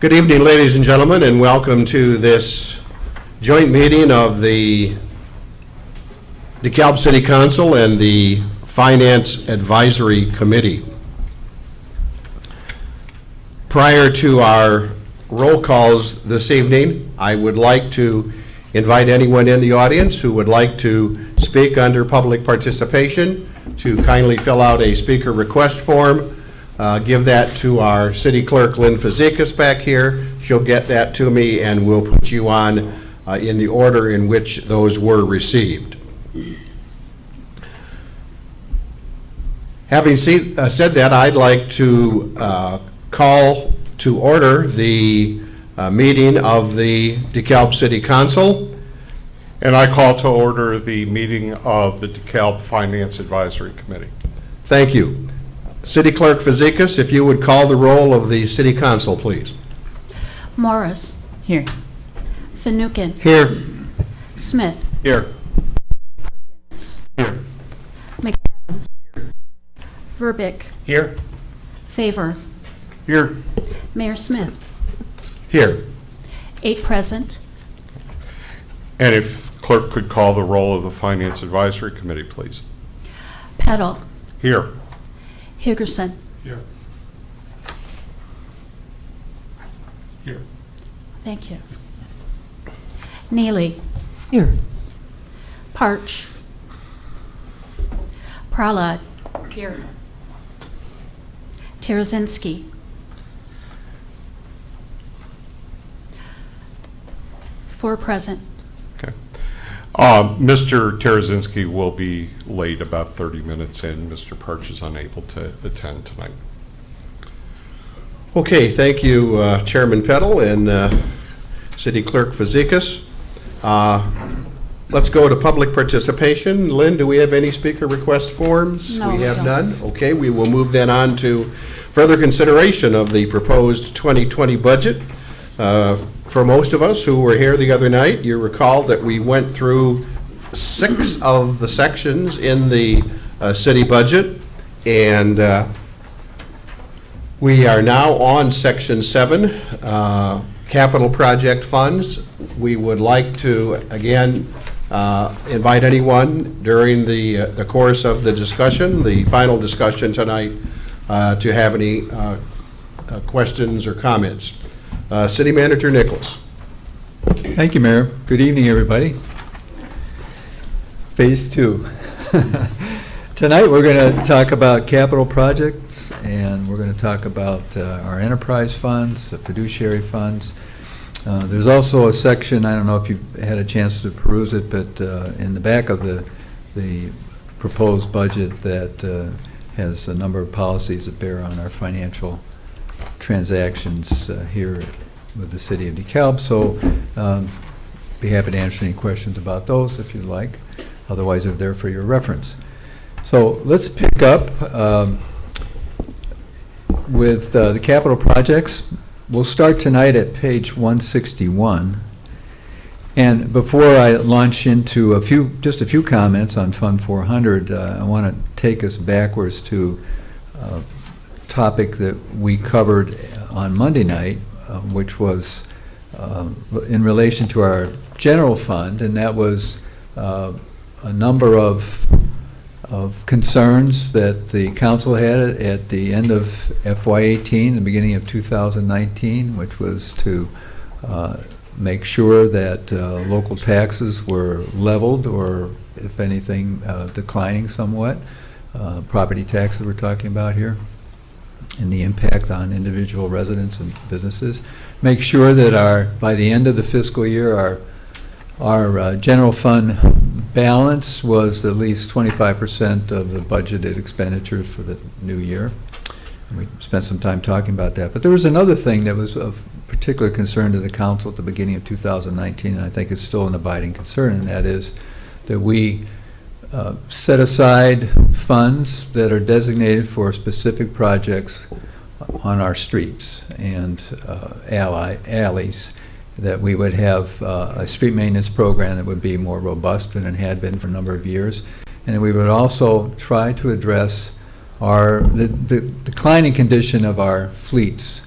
Good evening, ladies and gentlemen, and welcome to this joint meeting of the DeKalb City Council and the Finance Advisory Committee. Prior to our roll calls this evening, I would like to invite anyone in the audience who would like to speak under public participation to kindly fill out a speaker request form. Give that to our city clerk, Lynn Fazekas, back here. She'll get that to me, and we'll put you on in the order in which those were received. Having said that, I'd like to call to order the meeting of the DeKalb City Council. And I call to order the meeting of the DeKalb Finance Advisory Committee. Thank you. City Clerk Fazekas, if you would call the roll of the City Council, please. Morris. Here. Finucane. Here. Smith. Here. Perkins. Here. McAdams. Verbic. Here. Favor. Here. Mayor Smith. Here. 8 present. And if clerk could call the roll of the Finance Advisory Committee, please. Peddle. Here. Higgerson. Here. Here. Thank you. Neely. Here. Parch. Prahlad. Here. Tarazinski. 4 present. Okay. Mr. Tarazinski will be late, about 30 minutes in. Mr. Perch is unable to attend tonight. Okay, thank you, Chairman Peddle and City Clerk Fazekas. Let's go to public participation. Lynn, do we have any speaker request forms? No, we we have don't. none. Okay, we will move then on to further consideration of the proposed 2020 budget. For most of us who were here the other night, you recall that we went through 6 of the sections in the city budget, and we are now on Section 7, capital project funds. We would like to, again, invite anyone during the course of the discussion, the final discussion tonight, to have any questions or comments. City Manager Nichols. Thank you, Mayor. Good evening, everybody. Phase 2. Tonight we're going to talk about capital projects, and we're going to talk about our enterprise funds, the fiduciary funds. There's also a section, I don't know if you've had a chance to peruse it, but in the back of the proposed budget that has a number of policies that bear on our financial transactions here with the city of DeKalb. So be happy to answer any questions about those if you'd like. Otherwise, they're there for your reference. So let's pick up with the capital projects. We'll start tonight at page 161. And before I launch into just a few comments on Fund 400, I want to take us backwards to a topic that we covered on Monday night, which was in relation to our general fund, and that was a number of concerns that the council had at the end of FY18, the beginning of 2019, which was to make sure that local taxes were leveled, or if anything, declining somewhat. Property taxes we're talking about here, and the impact on individual residents and businesses. Make sure that by the end of the fiscal year, our general fund balance was at least 25% of the budgeted expenditures for the new year. And we spent some time talking about that. But there was another thing that was of particular concern to the council at the beginning of 2019, and I think it's still an abiding concern, and that is that we set aside funds that are designated for specific projects on our streets and alleys, that we would have a street maintenance program that would be more robust than it had been for a number of years, and we would also try to address the declining condition of our fleets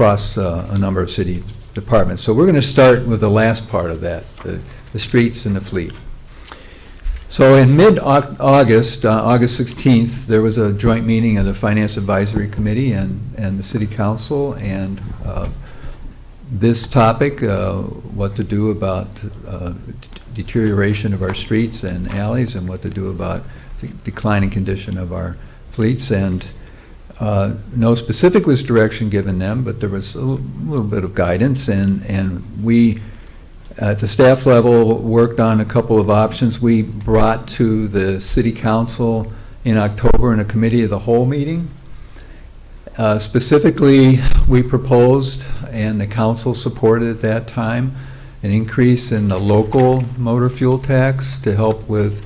across a number of city departments. So we're going to start with the last part of that, the streets and the fleet. So in mid-August, August 16th, there was a joint meeting of the Finance Advisory Committee and the City Council, and this topic, what to do about deterioration of our streets and alleys, and what to do about the declining condition of our fleets. And no specific was direction given them, but there was a little bit of guidance, and we, at the staff level, worked on a couple of options. We brought to the City Council in October in a committee of the whole meeting. Specifically, we proposed, and the council supported at that time, an increase in the local motor fuel tax to help with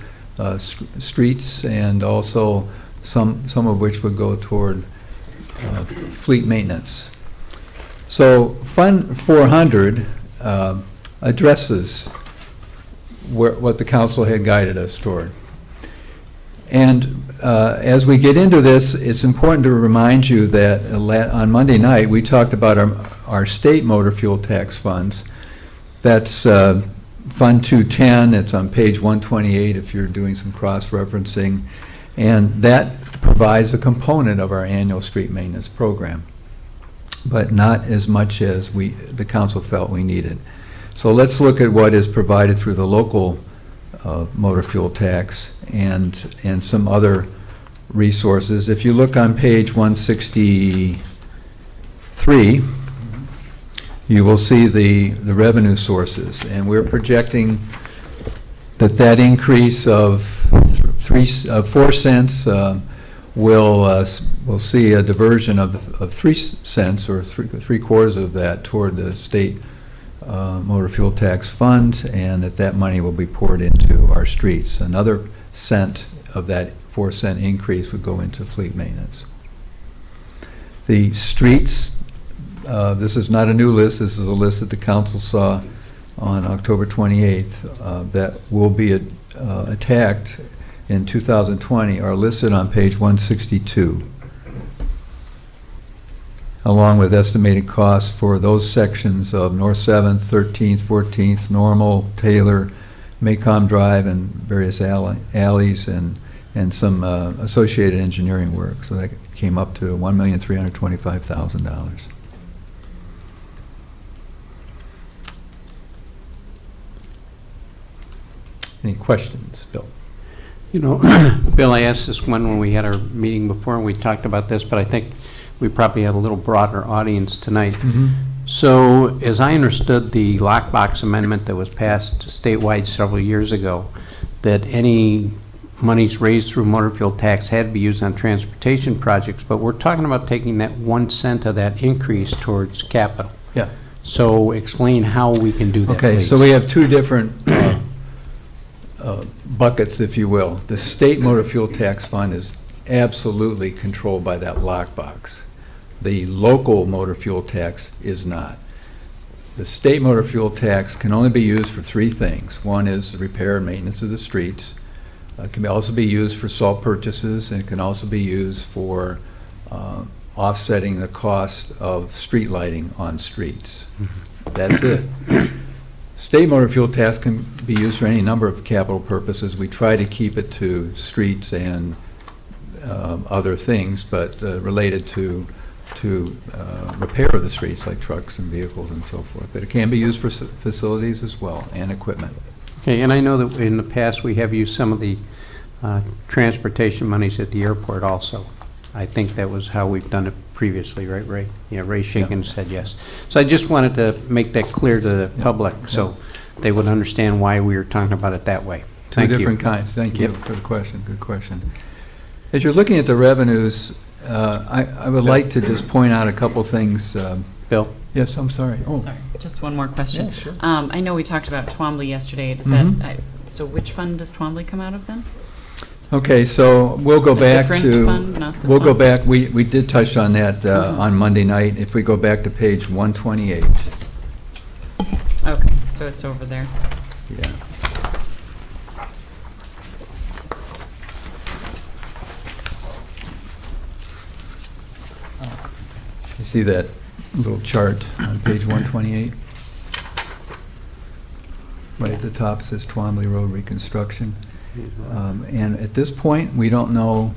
streets, and also some of which would go toward fleet maintenance. So Fund 400 addresses what the council had guided us toward. And as we get into this, it's important to remind you that on Monday night, we talked about our state motor fuel tax funds. That's Fund 210. It's on page 128 if you're doing some cross-referencing. And that provides a component of our annual street maintenance program, but not as much as the council felt we needed. So let's look at what is provided through the local motor fuel tax and some other resources. If you look on page 163, you will see the revenue sources, and we're projecting that increase of 4 cents will see a diversion of 3 cents, or three-quarters of that, toward the state motor fuel tax fund, and that money will be poured into our streets. Another cent of that 4 cent increase would go into fleet maintenance. The streets, this is not a new list, this is a list that the council saw on October 28th that will be attacked in 2020, are listed on page 162, along with estimated costs for those sections of North 7th, 13th, 14th, Normal, Taylor, Maycomb Drive, and various alleys, and some associated engineering work. So that came up to $1,325,000. Any questions, Bill? You know, Bill, I asked this one when we had our meeting before, and we talked about this, but I think we probably have a little broader audience tonight. Mm-hmm. So, as I understood the lockbox amendment that was passed statewide several years ago, that any monies raised through motor fuel tax had to be used on transportation projects, but we're talking about taking that 1 cent of that increase towards capital. Yeah. So explain how we can do that, Okay, please. so we have two different buckets, if you will. The state motor fuel tax fund is absolutely controlled by that lockbox. The local motor fuel tax is not. The state motor fuel tax can only be used for 3 things. One is the repair and maintenance of the streets. It can also be used for salt purchases, and it can also be used for offsetting the cost of street lighting on streets. That's it. State motor fuel tax can be used for any number of capital purposes. We try to keep it to streets and other things, but related to repair of the streets, like trucks and vehicles and so forth. But it can be used for facilities as well, and equipment. Okay, and I know that in the past we have used some of the transportation monies at the airport also. I think that was how we've done it previously, right, Ray? Yeah, Ray Shaken said yes. So I just wanted to make that clear to the public so they would understand why we were talking about it that way. Thank you. Two different kinds. Thank you Yep. for the question. Good question. As you're looking at the revenues, I would like to just point out a couple things. Bill? Yes, I'm sorry. Oh, Sorry, just one more question. Yeah, sure. I know we talked about Twombly yesterday. Does Mhm. that, so which fund does Twombly come out of then? okay, so we'll go A back different to, fund, not this we'll go one? back, we did touch on that Mhm. on Monday night. If we go back to page 128. Okay, so it's over there. Yeah. You see that little chart on page 128. Right at the top says Twombly Road reconstruction. And at this point, we don't know,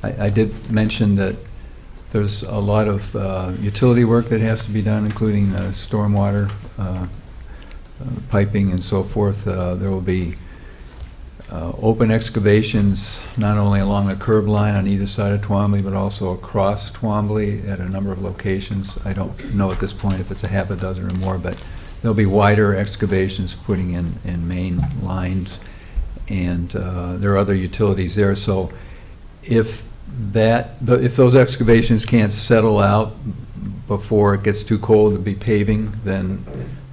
I did mention that there's a lot of utility work that has to be done, including stormwater piping and so forth. There will be open excavations, not only along the curb line on either side of Twombly, but also across Twombly at a number of locations. I don't know at this point if it's a half a dozen or more, but there'll be wider excavations putting in main lines, and there are other utilities there. So if those excavations can't settle out before it gets too cold to be paving, then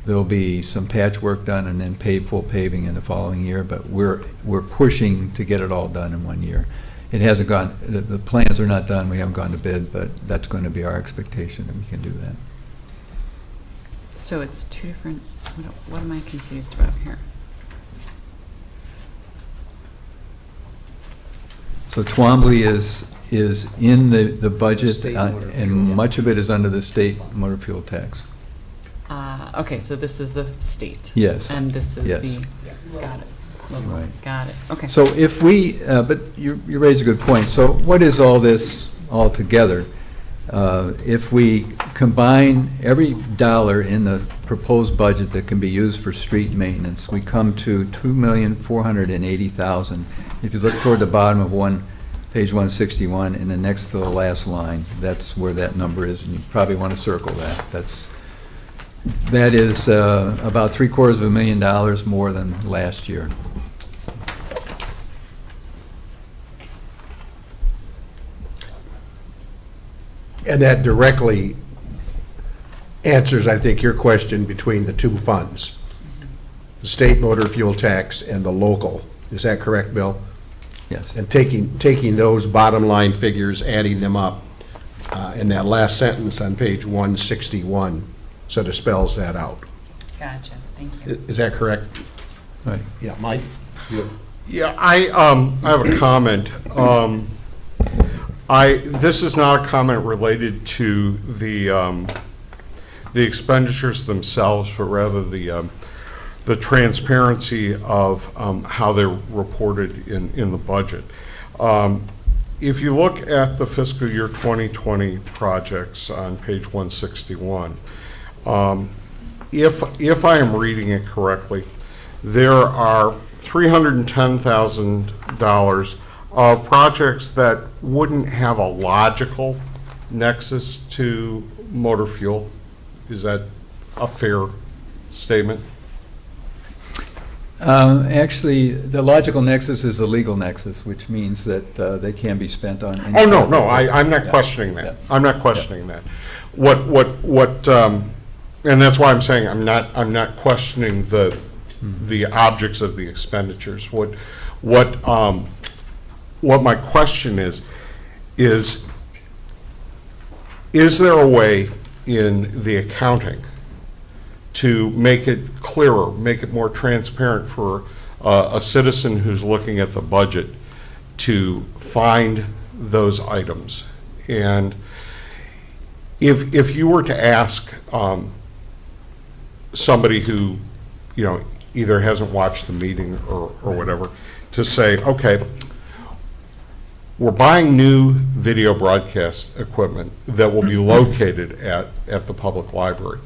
there'll be some patchwork done and then full paving in the following year. But we're pushing to get it all done in 1 year. It hasn't gone, the plans are not done, we haven't gone to bid, but that's going to be our expectation that we can do that. So it's two different, what am I confused about here? So Twombly is in the budget, State motor fuel, and yeah. much of it is under the state motor fuel tax. Okay, so this is the state. Yes. And this is Yes. got it. Local. Right. Got it, okay. So if we, but you raise a good point. So what is all this all together? If we combine every dollar in the proposed budget that can be used for street maintenance, we come to $2,480,000. If you look toward the bottom of page 161, and then next to the last line, that's where that number is, and you probably want to circle that. That is about $750,000 more than last year. And that directly answers, I think, your question between the two funds, the state motor fuel tax and the local. Is that correct, Bill? Yes. And taking those bottom line figures, adding them up in that last sentence on page 161, sort of spells that out. Gotcha, thank you. Is that correct? Right. Yeah, Mike? Yeah, I have a comment. This is not a comment related to the expenditures themselves, but rather the transparency of how they're reported in the budget. If you look at the fiscal year 2020 projects on page 161, if I am reading it correctly, there are $310,000 of projects that wouldn't have a logical nexus to motor fuel. Is that a fair statement? Actually, the logical nexus is a legal nexus, which means that they can be spent on any. Oh, no, I'm not questioning that. Yeah. I'm not questioning that. And that's why I'm saying I'm not questioning the objects of the expenditures. What my question is there a way in the accounting to make it clearer, make it more transparent for a citizen who's looking at the budget to find those items? And if you were to ask somebody who, either hasn't watched the meeting or whatever, to say, okay, we're buying new video broadcast equipment that will be located at the public library.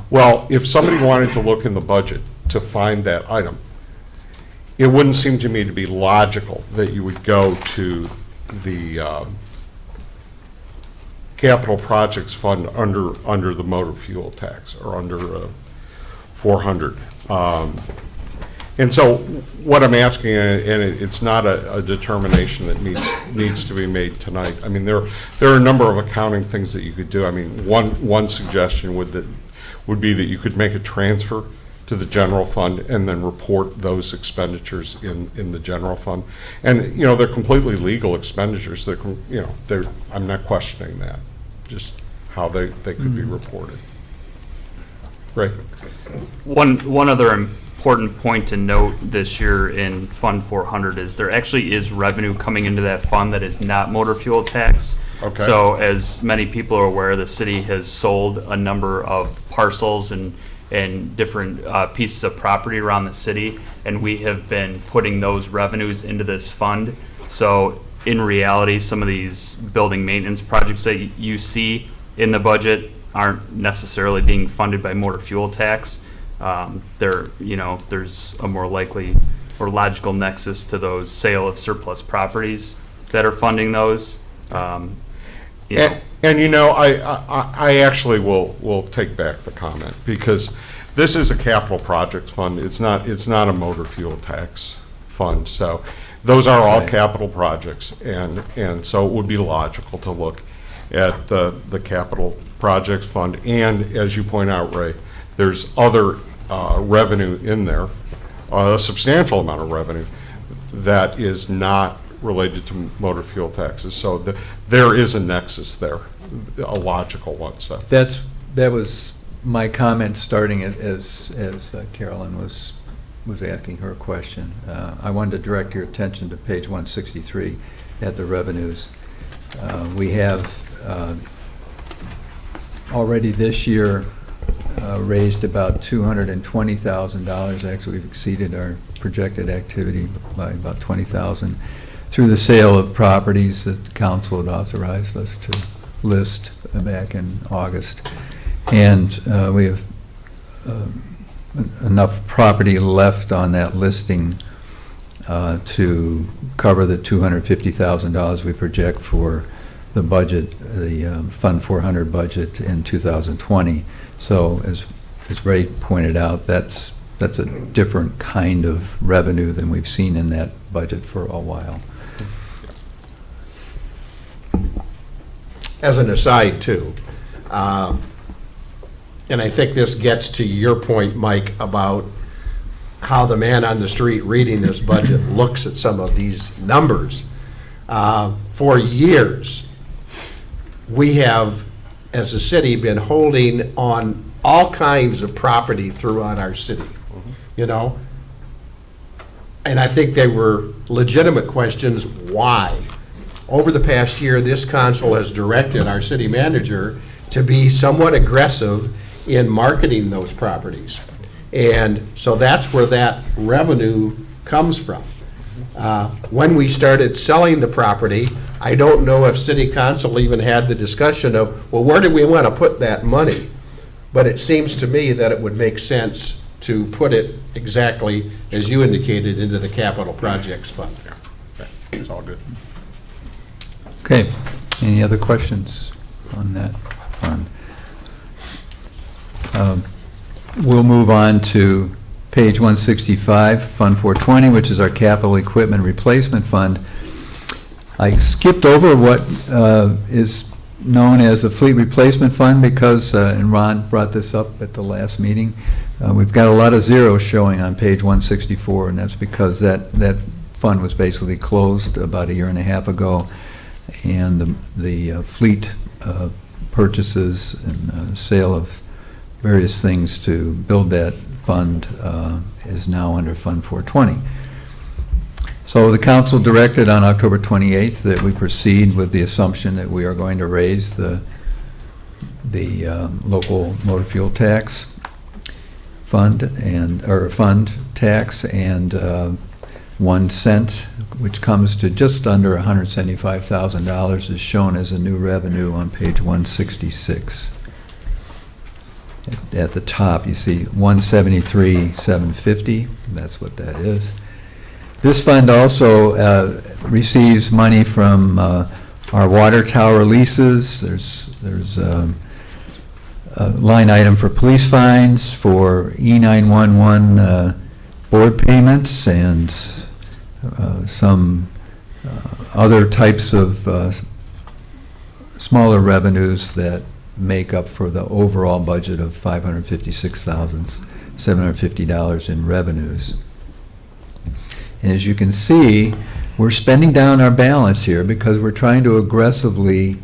Well, if somebody wanted to look in the budget to find that item, it wouldn't seem to me to be logical that you would go to the capital projects fund under the motor fuel tax, or under 400. And so what I'm asking, and it's not a determination that needs to be made tonight. I mean, there are a number of accounting things that you could do. I mean, one suggestion would be that you could make a transfer to the general fund and then report those expenditures in the general fund. And, they're completely legal expenditures. I'm not questioning that, just how they could be reported. Right. One other important point to note this year in Fund 400 is there actually is revenue coming into that fund that is not motor fuel tax. Okay. So as many people are aware, the city has sold a number of parcels and different pieces of property around the city, and we have been putting those revenues into this fund. So in reality, some of these building maintenance projects that you see in the budget aren't necessarily being funded by motor fuel tax. There's a more likely or logical nexus to those sale of surplus properties that are funding those. I actually will take back the comment, because this is a capital projects fund. It's not a motor fuel tax fund. So those are all Right. capital projects, and so it would be logical to look at the capital projects fund. And as you point out, Ray, there's other revenue in there, a substantial amount of revenue that is not related to motor fuel taxes. So there is a nexus there, a logical one. So That was my comment starting as Carolyn was asking her question. I wanted to direct your attention to page 163 at the revenues. We have already this year raised about $220,000. Actually, we've exceeded our projected activity by about $20,000 through the sale of properties that the council had authorized us to list back in August. And we have enough property left on that listing to cover the $250,000 we project for the budget, the Fund 400 budget in 2020. So as Ray pointed out, that's a different kind of revenue than we've seen in that budget for a while. As an aside, too, and I think this gets to your point, Mike, about how the man on the street reading this budget looks at some of these numbers. For years, we have, as a city, been holding on all kinds of property throughout our city, you know? And I think they were legitimate questions, why? Over the past year, this council has directed our city manager to be somewhat aggressive in marketing those properties. And so that's where that revenue comes from. When we started selling the property, I don't know if city council even had the discussion of, well, where do we want to put that money? But it seems to me that it would make sense to put it exactly as you indicated into the capital projects fund. it's all good. Okay, any other questions on that fund? We'll move on to page 165, Fund 420, which is our capital equipment replacement fund. I skipped over what is known as the fleet replacement fund because, and Ron brought this up at the last meeting, we've got a lot of zeros showing on page 164, and that's because that fund was basically closed about a year and a half ago, and the fleet purchases and sale of various things to build that fund is now under Fund 420. So the council directed on October 28th that we proceed with the assumption that we are going to raise the local motor fuel tax fund or fund tax and 1 cent, which comes to just under $175,000, is shown as a new revenue on page 166. At the top, you see 173,750. That's what that is. This fund also receives money from our water tower leases. There's a line item for police fines, for E911 board payments, and some other types of smaller revenues that make up for the overall budget of $556,750 in revenues. And as you can see, we're spending down our balance here because we're trying to aggressively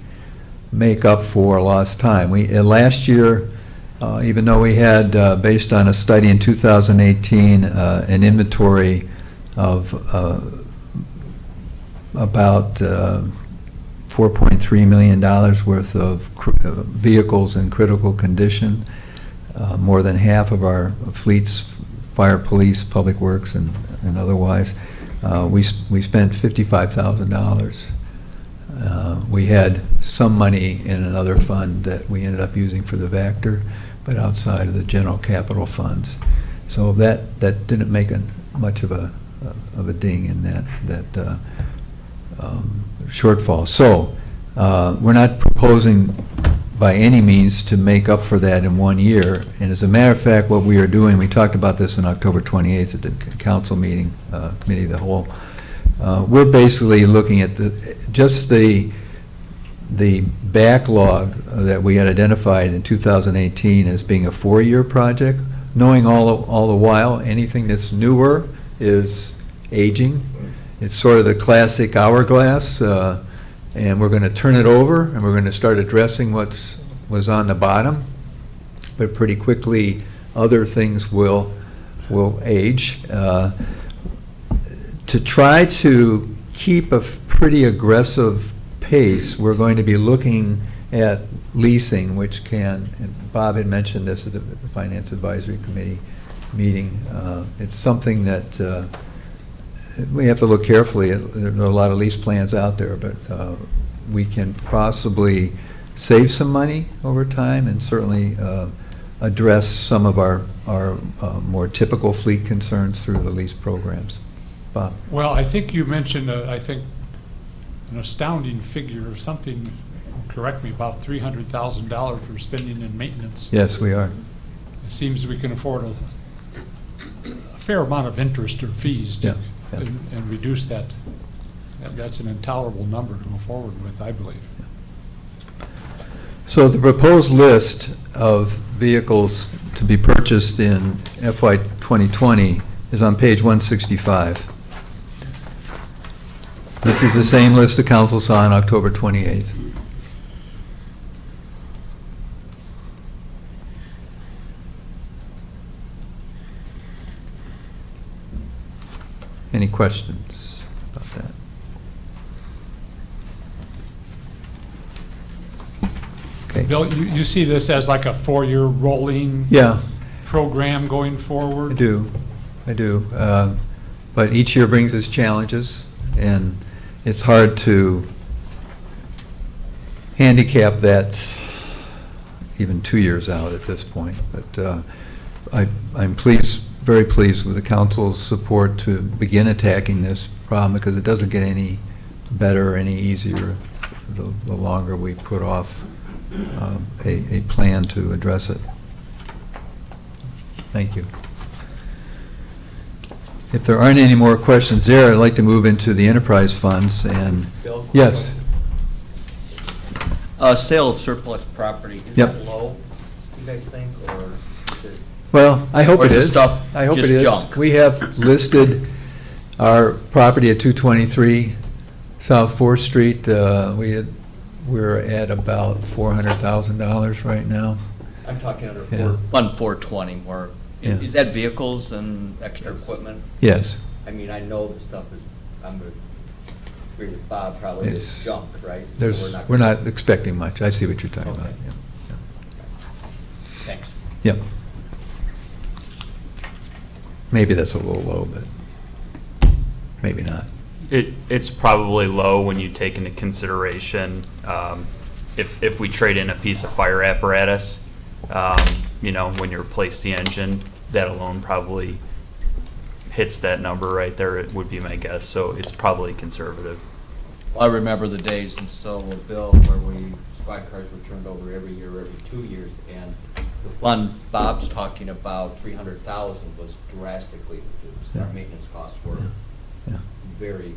make up for lost time. Last year, even though we had, based on a study in 2018, an inventory of about $4.3 million worth of vehicles in critical condition. More than half of our fleets, fire, police, public works, and otherwise. We spent $55,000. We had some money in another fund that we ended up using for the Vector, but outside of the general capital funds. So that didn't make much of a ding in that shortfall. So we're not proposing by any means to make up for that in 1 year. And as a matter of fact, what we are doing, we talked about this on October 28th at the council meeting, committee of the whole. We're basically looking at just the backlog that we had identified in 2018 as being a 4-year project, knowing all the while anything that's newer is aging. It's sort of the classic hourglass, and we're going to turn it over, and we're going to start addressing was on the bottom, but pretty quickly other things will age. To try to keep a pretty aggressive pace, we're going to be looking at leasing, which can, and Bob had mentioned this at the Finance Advisory Committee meeting. It's something that we have to look carefully at. There are a lot of lease plans out there, but we can possibly save some money over time and certainly address some of our more typical fleet concerns through the lease programs. Bob? Well, I think you mentioned, I think, an astounding figure or something, correct me, about $300,000 for spending in maintenance. Yes, we are. It seems we can afford a fair amount of interest or fees to, Yeah. and reduce that. That's an intolerable number to go forward with, I believe. So the proposed list of vehicles to be purchased in FY 2020 is on page 165. This is the same list the council saw on October 28th. Any questions about that? Okay. Bill, you see this as like a 4-year rolling Yeah, program going forward? I do. But each year brings its challenges, and it's hard to handicap that even 2 years out at this point. But I'm very pleased with the council's support to begin attacking this problem, because it doesn't get any better or any easier the longer we put off a plan to address it. Thank you. If there aren't any more questions there, I'd like to move into the enterprise funds and, Bill? yes, Sale of surplus property, is Yep. that low, you guys think, or is it? well, I hope Or it is the is. stuff I hope it just is. junk? We have listed our property at 223 South 4th Street. We're at about $400,000 right now. I'm talking under Yeah. Fund 420, where, Yeah. is that vehicles and extra equipment? Yes. I mean, I know the stuff is, I'm going to agree with Bob, probably It's- it's junk, right? So We're not expecting much. I see what you're talking about. Okay. Yeah. Thanks. Yep. Maybe that's a little low, but maybe not. It's probably low when you take into consideration, if we trade in a piece of fire apparatus, when you replace the engine, that alone probably hits that number right there, it would be my guess, so it's probably conservative. I remember the days in Selma, Bill, where squad cars were turned over every year, every 2 years, and the fund Bob's talking about, 300,000, was drastically reduced. Our Yeah. maintenance costs were Yeah. very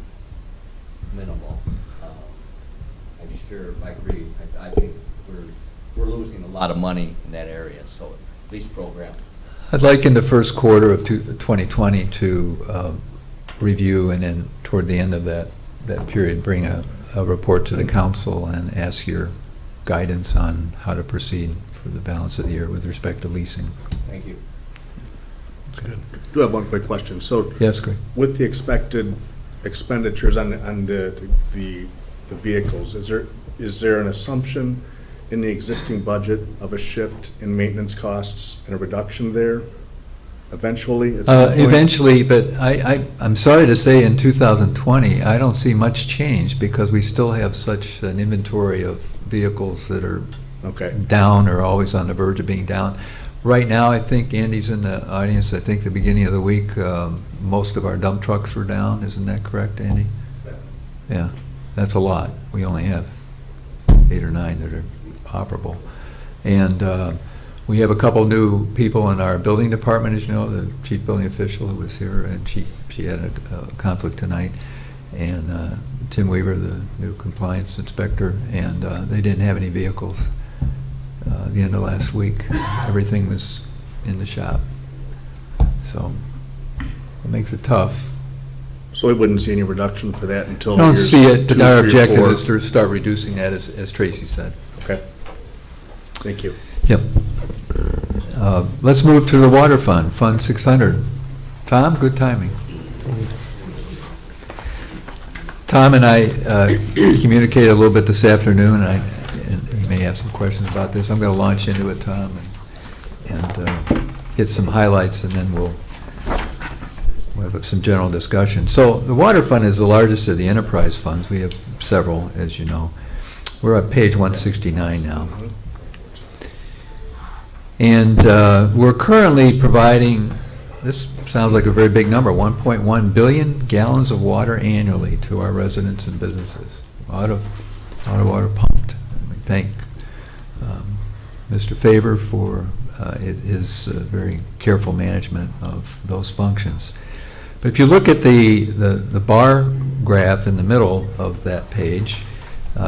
minimal. I agree. I think we're losing a lot of money in that area, so lease program. I'd like in the first quarter of 2020 to review, and then toward the end of that period, bring a report to the council and ask your guidance on how to proceed for the balance of the year with respect to leasing. Thank you. I do have one quick question. So Yes, Greg? with the expected expenditures on the the vehicles, is there an assumption in the existing budget of a shift in maintenance costs and a reduction there eventually at some point? Eventually, but I'm sorry to say in 2020, I don't see much change because we still have such an inventory of vehicles that are Okay. down or always on the verge of being down. Right now, I think Andy's in the audience, I think the beginning of the week, most of our dump trucks were down, isn't that correct, Andy? Yeah, that's a lot. We only have 8 or 9 that are operable. And we have a couple new people in our building department, as you know, the chief building official who was here, and she had a conflict tonight. And Tim Weaver, the new compliance inspector, and they didn't have any vehicles the end of last week. Everything was in the shop. So it makes it tough. So we wouldn't see any reduction for that until I don't years see it, 2, but our 3, or objective 4. is to start reducing that, as Tracy said. Okay. Thank you. Yep. Let's move to the water fund, Fund 600. Tom, good timing. Tom and I communicated a little bit this afternoon, and you may have some questions about this. I'm going to launch into it, Tom, and hit some highlights, and then we'll have some general discussion. So the water fund is the largest of the enterprise funds. We have several, as you know. We're at page 169 now. And we're currently providing, this sounds like a very big number, 1.1 billion gallons of water annually to our residents and businesses. A lot of water pumped. And we thank Mr. Favor for his very careful management of those functions. But if you look at the bar graph in the middle of that page,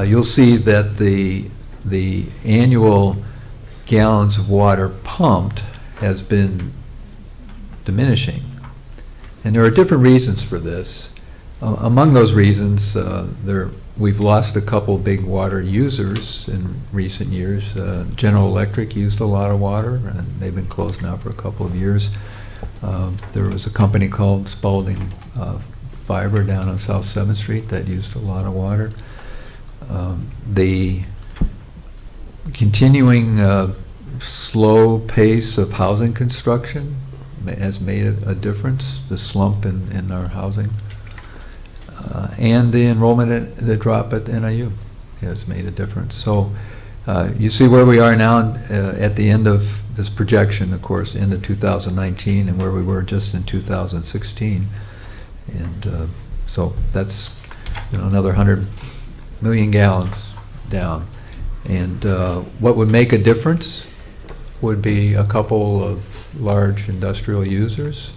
you'll see that the annual gallons of water pumped has been diminishing. And there are different reasons for this. Among those reasons, we've lost a couple big water users in recent years. General Electric used a lot of water, and they've been closed now for a couple of years. There was a company called Spalding Fiber down on South 7th Street that used a lot of water. The continuing slow pace of housing construction has made a difference, the slump in our housing. And the enrollment, the drop at NIU has made a difference. So you see where we are now at the end of this projection, of course, into 2019, and where we were just in 2016. And so that's another 100 million gallons down. And what would make a difference would be a couple of large industrial users.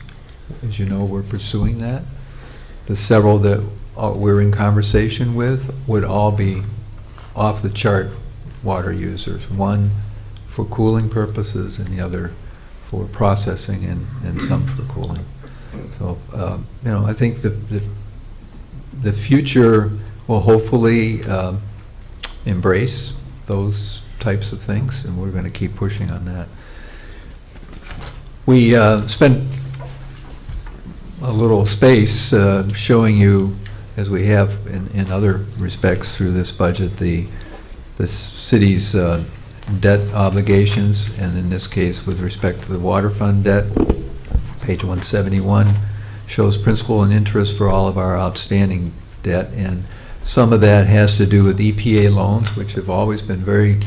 As you know, we're pursuing that. The several that we're in conversation with would all be off-the-chart water users. One for cooling purposes and the other for processing and some for cooling. So, I think the future will hopefully embrace those types of things, and we're going to keep pushing on that. We spent a little space showing you, as we have in other respects through this budget, the city's debt obligations, and in this case with respect to the water fund debt. Page 171 shows principal and interest for all of our outstanding debt, and some of that has to do with EPA loans, which have always been very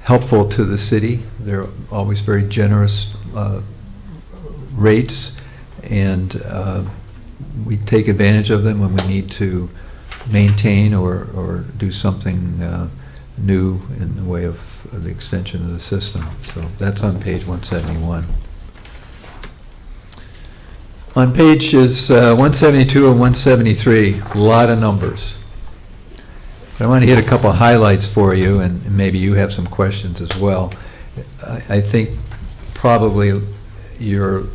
helpful to the city. They're always very generous rates, and we take advantage of them when we need to maintain or do something new in the way of the extension of the system. So that's on page 171. On pages 172 and 173, a lot of numbers. I want to hit a couple of highlights for you, and maybe you have some questions as well. I think probably you're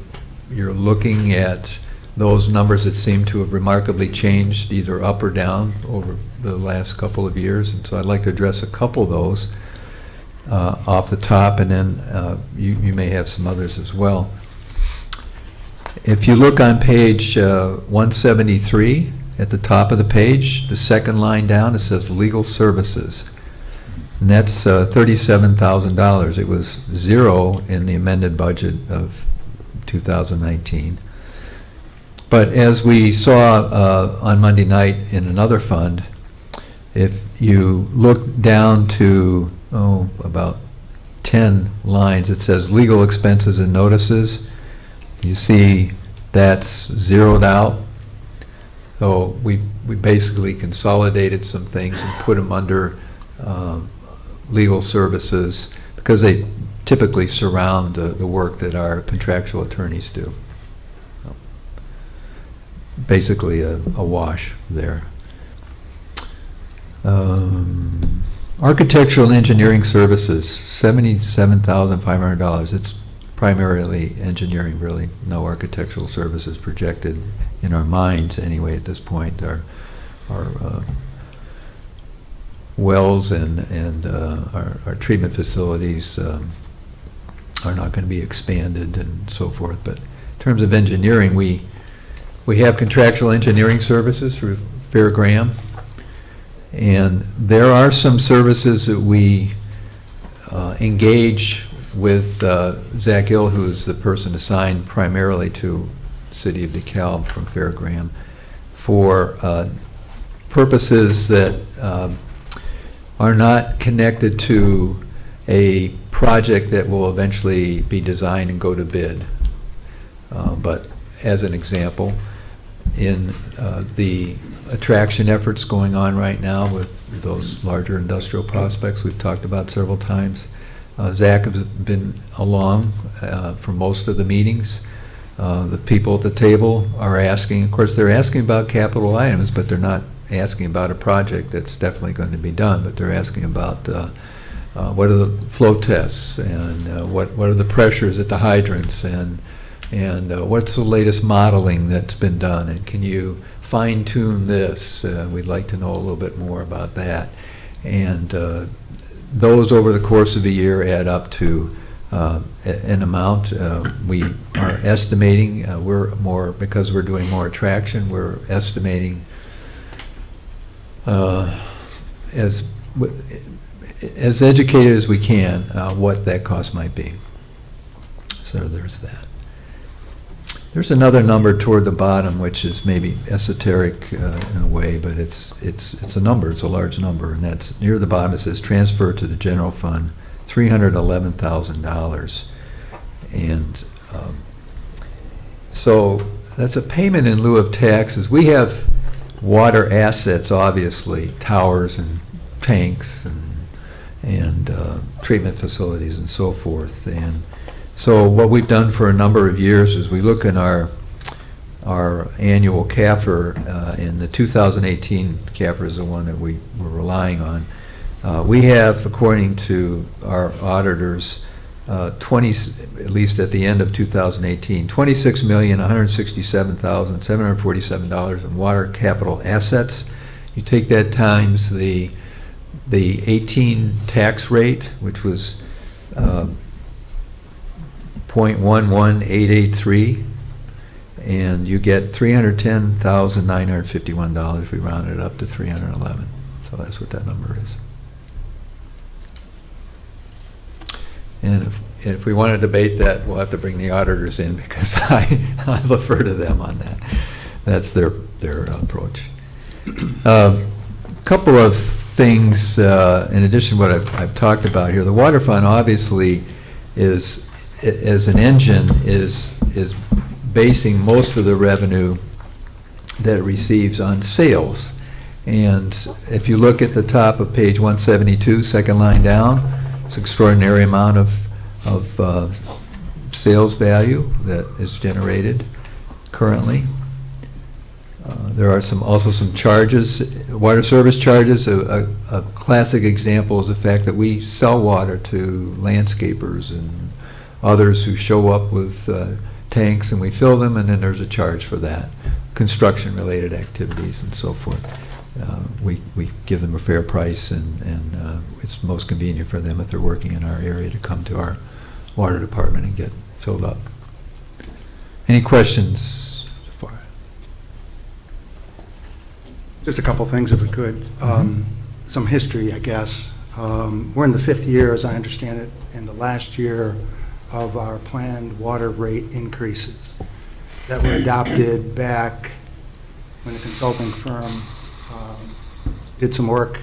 looking at those numbers that seem to have remarkably changed, either up or down, over the last couple of years. And so I'd like to address a couple of those off the top, and then you may have some others as well. If you look on page 173, at the top of the page, the second line down, it says legal services. And that's $37,000. It was zero in the amended budget of 2019. But as we saw on Monday night in another fund, if you look down to, about 10 lines, it says legal expenses and notices. You see that's zeroed out. So we basically consolidated some things and put them under legal services because they typically surround the work that our contractual attorneys do. Basically a wash there. Architectural and engineering services, $77,500. It's primarily engineering, really. No architectural services projected in our minds anyway at this point. Our wells and our treatment facilities are not going to be expanded and so forth. But in terms of engineering, we have contractual engineering services through Fair Graham. And there are some services that we engage with Zach Hill, who is the person assigned primarily to the City of DeKalb from Fair Graham, for purposes that are not connected to a project that will eventually be designed and go to bid. But as an example, in the attraction efforts going on right now with those larger industrial prospects we've talked about several times, Zach has been along for most of the meetings. The people at the table are asking, of course, they're asking about capital items, but they're not asking about a project that's definitely going to be done, but they're asking about what are the flow tests and what are the pressures at the hydrants and what's the latest modeling that's been done, and can you fine-tune this? We'd like to know a little bit more about that. And those over the course of a year add up to an amount. We are estimating, because we're doing more attraction, we're estimating as educated as we can what that cost might be. So there's that. There's another number toward the bottom, which is maybe esoteric in a way, but it's a number. It's a large number, and that's near the bottom. It says transfer to the general fund, $311,000, and so that's a payment in lieu of taxes. We have water assets, obviously, towers and tanks and treatment facilities and so forth, and so what we've done for a number of years is we look in our annual CAFR, in the 2018 CAFR is the one that we're relying on. We have, according to our auditors, at least at the end of 2018, $26,167,747 in water capital assets. You take that times the 18 tax rate, which was 0.11883, and you get $310,951. We rounded it up to 311. So that's what that number is. And if we want to debate that, we'll have to bring the auditors in, because I defer to them on that. That's their approach. A couple of things in addition to what I've talked about here. The water fund obviously is, as an engine, is basing most of the revenue that it receives on sales. And if you look at the top of page 172, second line down, it's an extraordinary amount of sales value that is generated currently. There are also some charges, water service charges. A classic example is the fact that we sell water to landscapers and others who show up with tanks, and we fill them, and then there's a charge for that. Construction-related activities and so forth. We give them a fair price, and it's most convenient for them if they're working in our area to come to our water department and get filled up. Any questions so far? Just a couple things, if we could. Some history, I guess. We're in the 5th year, as I understand it, in the last year of our planned water rate increases that were adopted back when the consulting firm did some work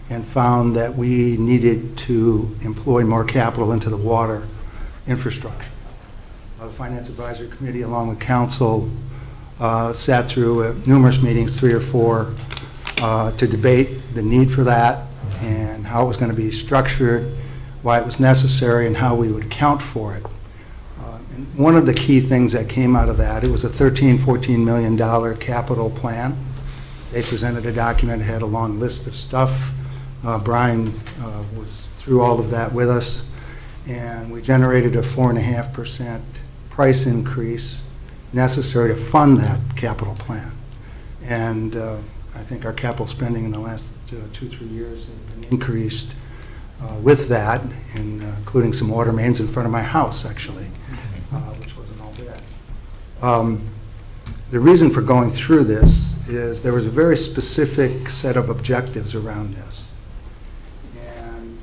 and found that we needed to employ more capital into the water infrastructure. The Finance Advisory Committee, along with council, sat through numerous meetings, 3 or 4, to debate the need for that and how it was going to be structured, why it was necessary, and how we would account for it. And one of the key things that came out of that, it was a $13-14 million capital plan. They presented a document, had a long list of stuff. Brian was through all of that with us, and we generated a 4.5% price increase necessary to fund that capital plan. And I think our capital spending in the last 2-3 years has been increased with that, including some water mains in front of my house, actually, which wasn't all bad. The reason for going through this is there was a very specific set of objectives around this. And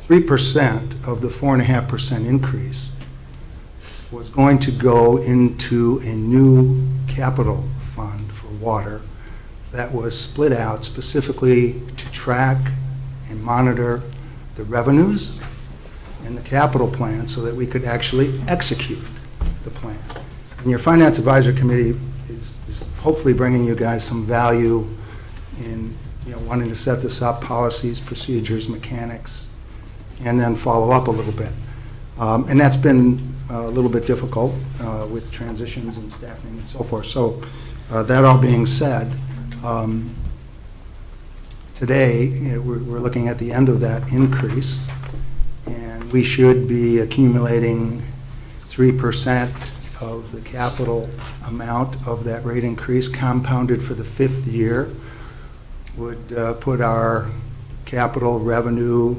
3% of the 4.5% increase was going to go into a new capital fund for water that was split out specifically to track and monitor the revenues and the capital plan so that we could actually execute the plan. And your Finance Advisory Committee is hopefully bringing you guys some value in wanting to set this up, policies, procedures, mechanics, and then follow up a little bit. And that's been a little bit difficult with transitions and staffing and so forth. So that all being said, today we're looking at the end of that increase, and we should be accumulating 3% of the capital amount of that rate increase compounded for the 5th year would put our capital revenue,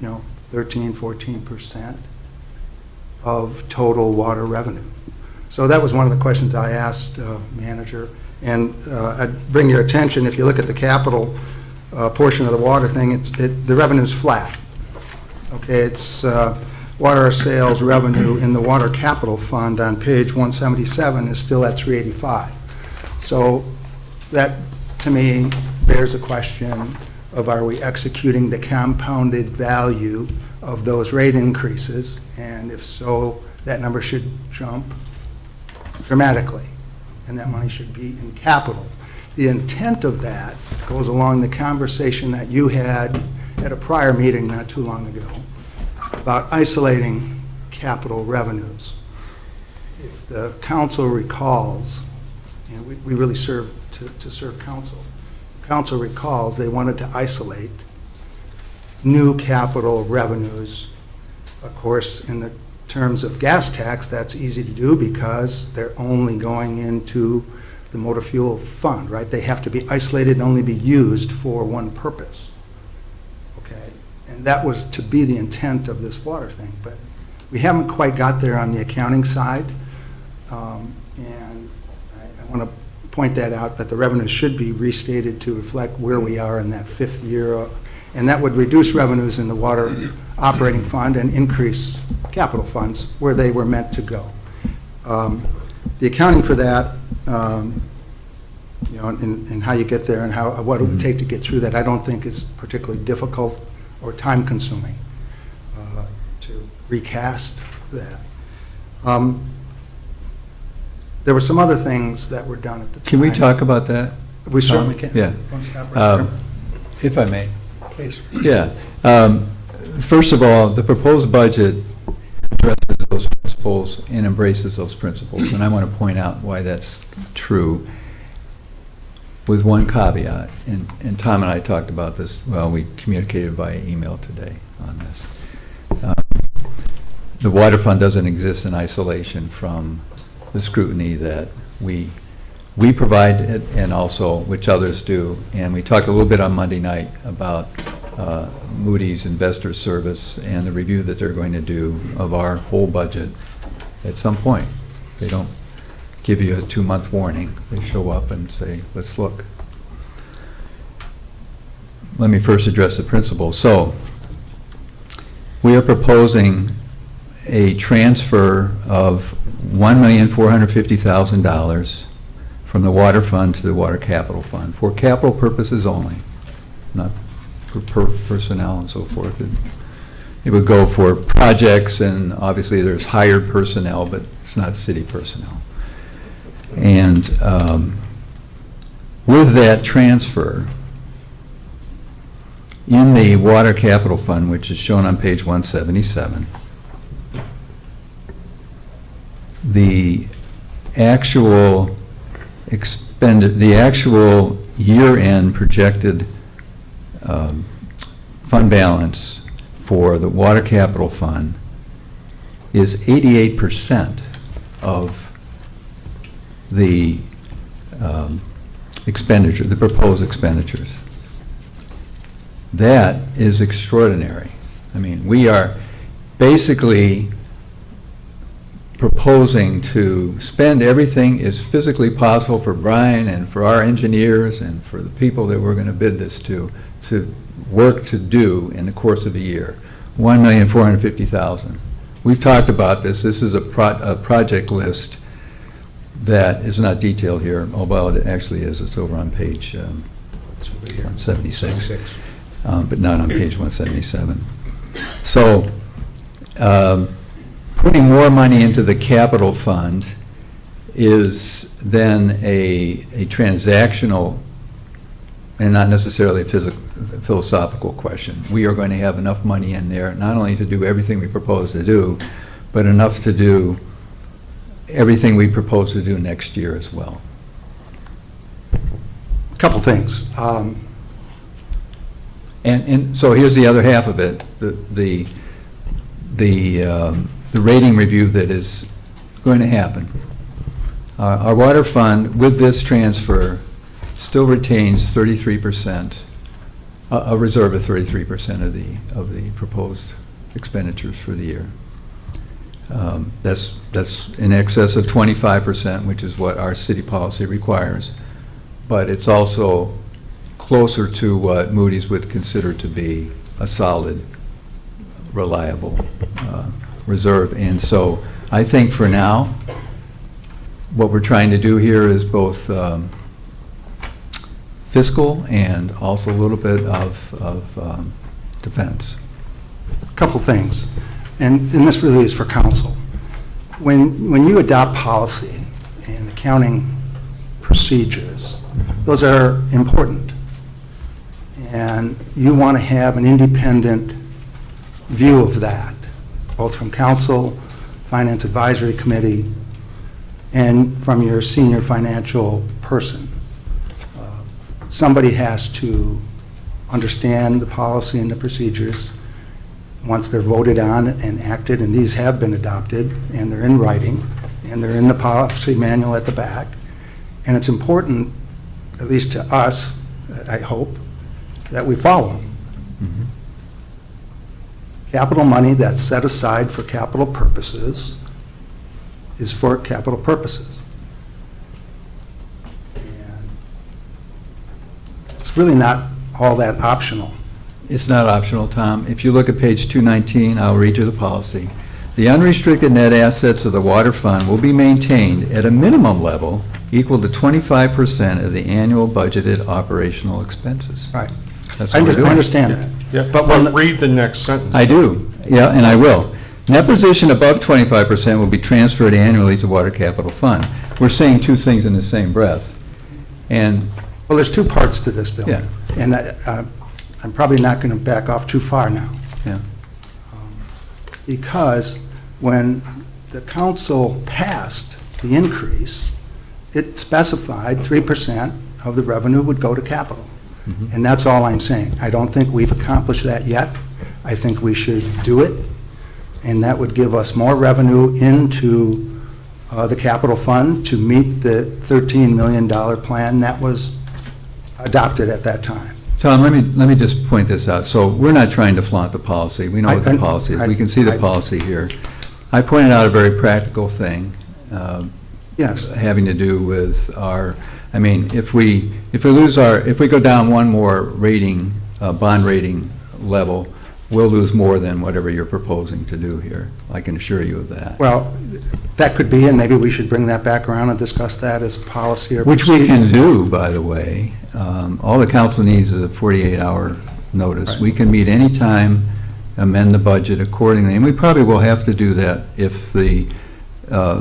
13-14% of total water revenue. So that was one of the questions I asked manager. And I'd bring your attention, if you look at the capital portion of the water thing, the revenue's flat. Okay, it's water sales revenue in the water capital fund on page 177 is still at 385. So that, to me, bears a question of, are we executing the compounded value of those rate increases? And if so, that number should jump dramatically, and that money should be in capital. The intent of that goes along the conversation that you had at a prior meeting not too long ago about isolating capital revenues. If the council recalls, and we really serve to serve council. Council recalls they wanted to isolate new capital revenues. Of course, in the terms of gas tax, that's easy to do because they're only going into the motor fuel fund, right? They have to be isolated and only be used for one purpose. Okay, and that was to be the intent of this water thing, but we haven't quite got there on the accounting side, and I want to point that out, that the revenues should be restated to reflect where we are in that 5th year, and that would reduce revenues in the water operating fund and increase capital funds where they were meant to go. The accounting for that, and how you get there and what it would take to get through that, I don't think is particularly difficult or time-consuming to recast that. There were some other things that were done at the time. Can we talk about that? We certainly can. Yeah. Want to stop right there? If I may. Please. Yeah. First of all, the proposed budget addresses those principles and embraces those principles, and I want to point out why that's true with one caveat, and Tom and I talked about this, well, we communicated via email today on this. The water fund doesn't exist in isolation from the scrutiny that we provide it, and also which others do. And we talked a little bit on Monday night about Moody's Investor Service and the review that they're going to do of our whole budget at some point. They don't give you a 2-month warning. They show up and say, let's look. let me first address the principle. So, we are proposing a transfer of $1,450,000 from the water fund to the water capital fund, for capital purposes only, not for personnel and so forth. It would go for projects, and obviously there's hired personnel, but it's not city personnel. And with that transfer, in the water capital fund, which is shown on page 177, the actual year-end projected fund balance for the water capital fund is 88% of the expenditure, the proposed expenditures. That is extraordinary. I mean, we are basically proposing to spend everything as physically possible for Brian and for our engineers and for the people that we're going to bid this to work to do in the course of a year. $1,450,000. We've talked about this. This is a project list that is not detailed here, although it actually is. It's over on page 176, but not on page 177. So, putting more money into the capital fund is then a transactional and not necessarily a philosophical question. We are going to have enough money in there, not only to do everything we propose to do, but enough to do everything we propose to do next year as well. A couple things. And so here's the other half of it, the rating review that is going to happen. Our water fund, with this transfer, still retains 33%, a reserve of 33% of the proposed expenditures for the year. That's in excess of 25%, which is what our city policy requires. But it's also closer to what Moody's would consider to be a solid, reliable reserve. And so I think for now, what we're trying to do here is both fiscal and also a little bit of defense. A couple things, and this really is for council. When you adopt policy and accounting procedures, those are important. And you want to have an independent view of that, both from council, Finance Advisory Committee, and from your senior financial person. Somebody has to understand the policy and the procedures once they're voted on and acted, and these have been adopted, and they're in writing, and they're in the policy manual at the back. And it's important, at least to us, I hope, that we follow them. Mm-hmm. Capital money that's set aside for capital purposes is for capital purposes. And it's really not all that optional. It's not optional, Tom. If you look at page 219, I'll read you the policy. The unrestricted net assets of the water fund will be maintained at a minimum level equal to 25% of the annual budgeted operational expenses. Right. That's I what we're doing. understand that. Yeah, But but when- read the next sentence. I do, yeah, and I will. Net position above 25% will be transferred annually to water capital fund. We're saying two things in the same breath. And, Well, there's two parts to this bill. Yeah. And I'm probably not going to back off too far now. yeah, Because when the council passed the increase, it specified 3% of the revenue would go to capital. Mhm. And that's all I'm saying. I don't think we've accomplished that yet. I think we should do it, and that would give us more revenue into the capital fund to meet the $13 million plan that was adopted at that time. Tom, let me just point this out. So we're not trying to flaunt the policy. We know what the policy is. We can see the policy here. I pointed out a very practical thing. Yes. Having to do with our, I mean, if we go down one more rating bond rating level, we'll lose more than whatever you're proposing to do here. I can assure you of that. Well, that could be, and maybe we should bring that back around and discuss that as a policy or Which we can procedure. do, by the way. All the council needs is a 48-hour notice. Right. We can meet any time, amend the budget accordingly, and we probably will have to do that if the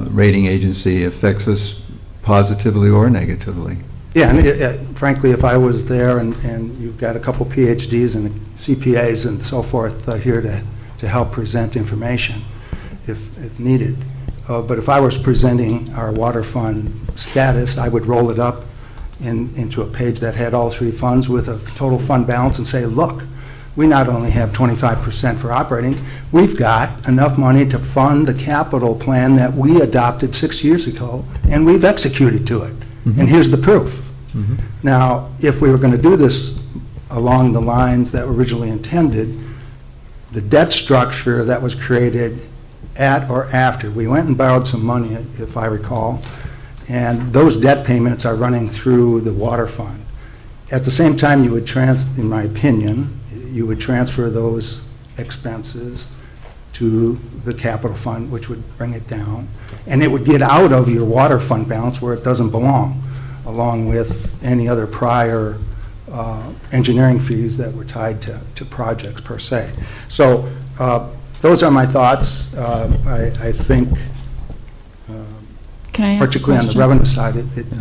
rating agency affects us positively or negatively. Yeah, and frankly, if I was there and you've got a couple PhDs and CPAs and so forth here to help present information if needed. But if I was presenting our water fund status, I would roll it up into a page that had all three funds with a total fund balance and say, look, we not only have 25% for operating, we've got enough money to fund the capital plan that we adopted 6 years ago, and we've executed to it. And here's the proof. Now, if we were going to do this along the lines that were originally intended, the debt structure that was created at or after, we went and borrowed some money, if I recall, and those debt payments are running through the water fund. At the same time, you would in my opinion, you would transfer those expenses to the capital fund, which would bring it down, and it would get out of your water fund balance where it doesn't belong, along with any other prior engineering fees that were tied to projects per se. So those are my thoughts. I think, Can I ask a particularly on the question? revenue side,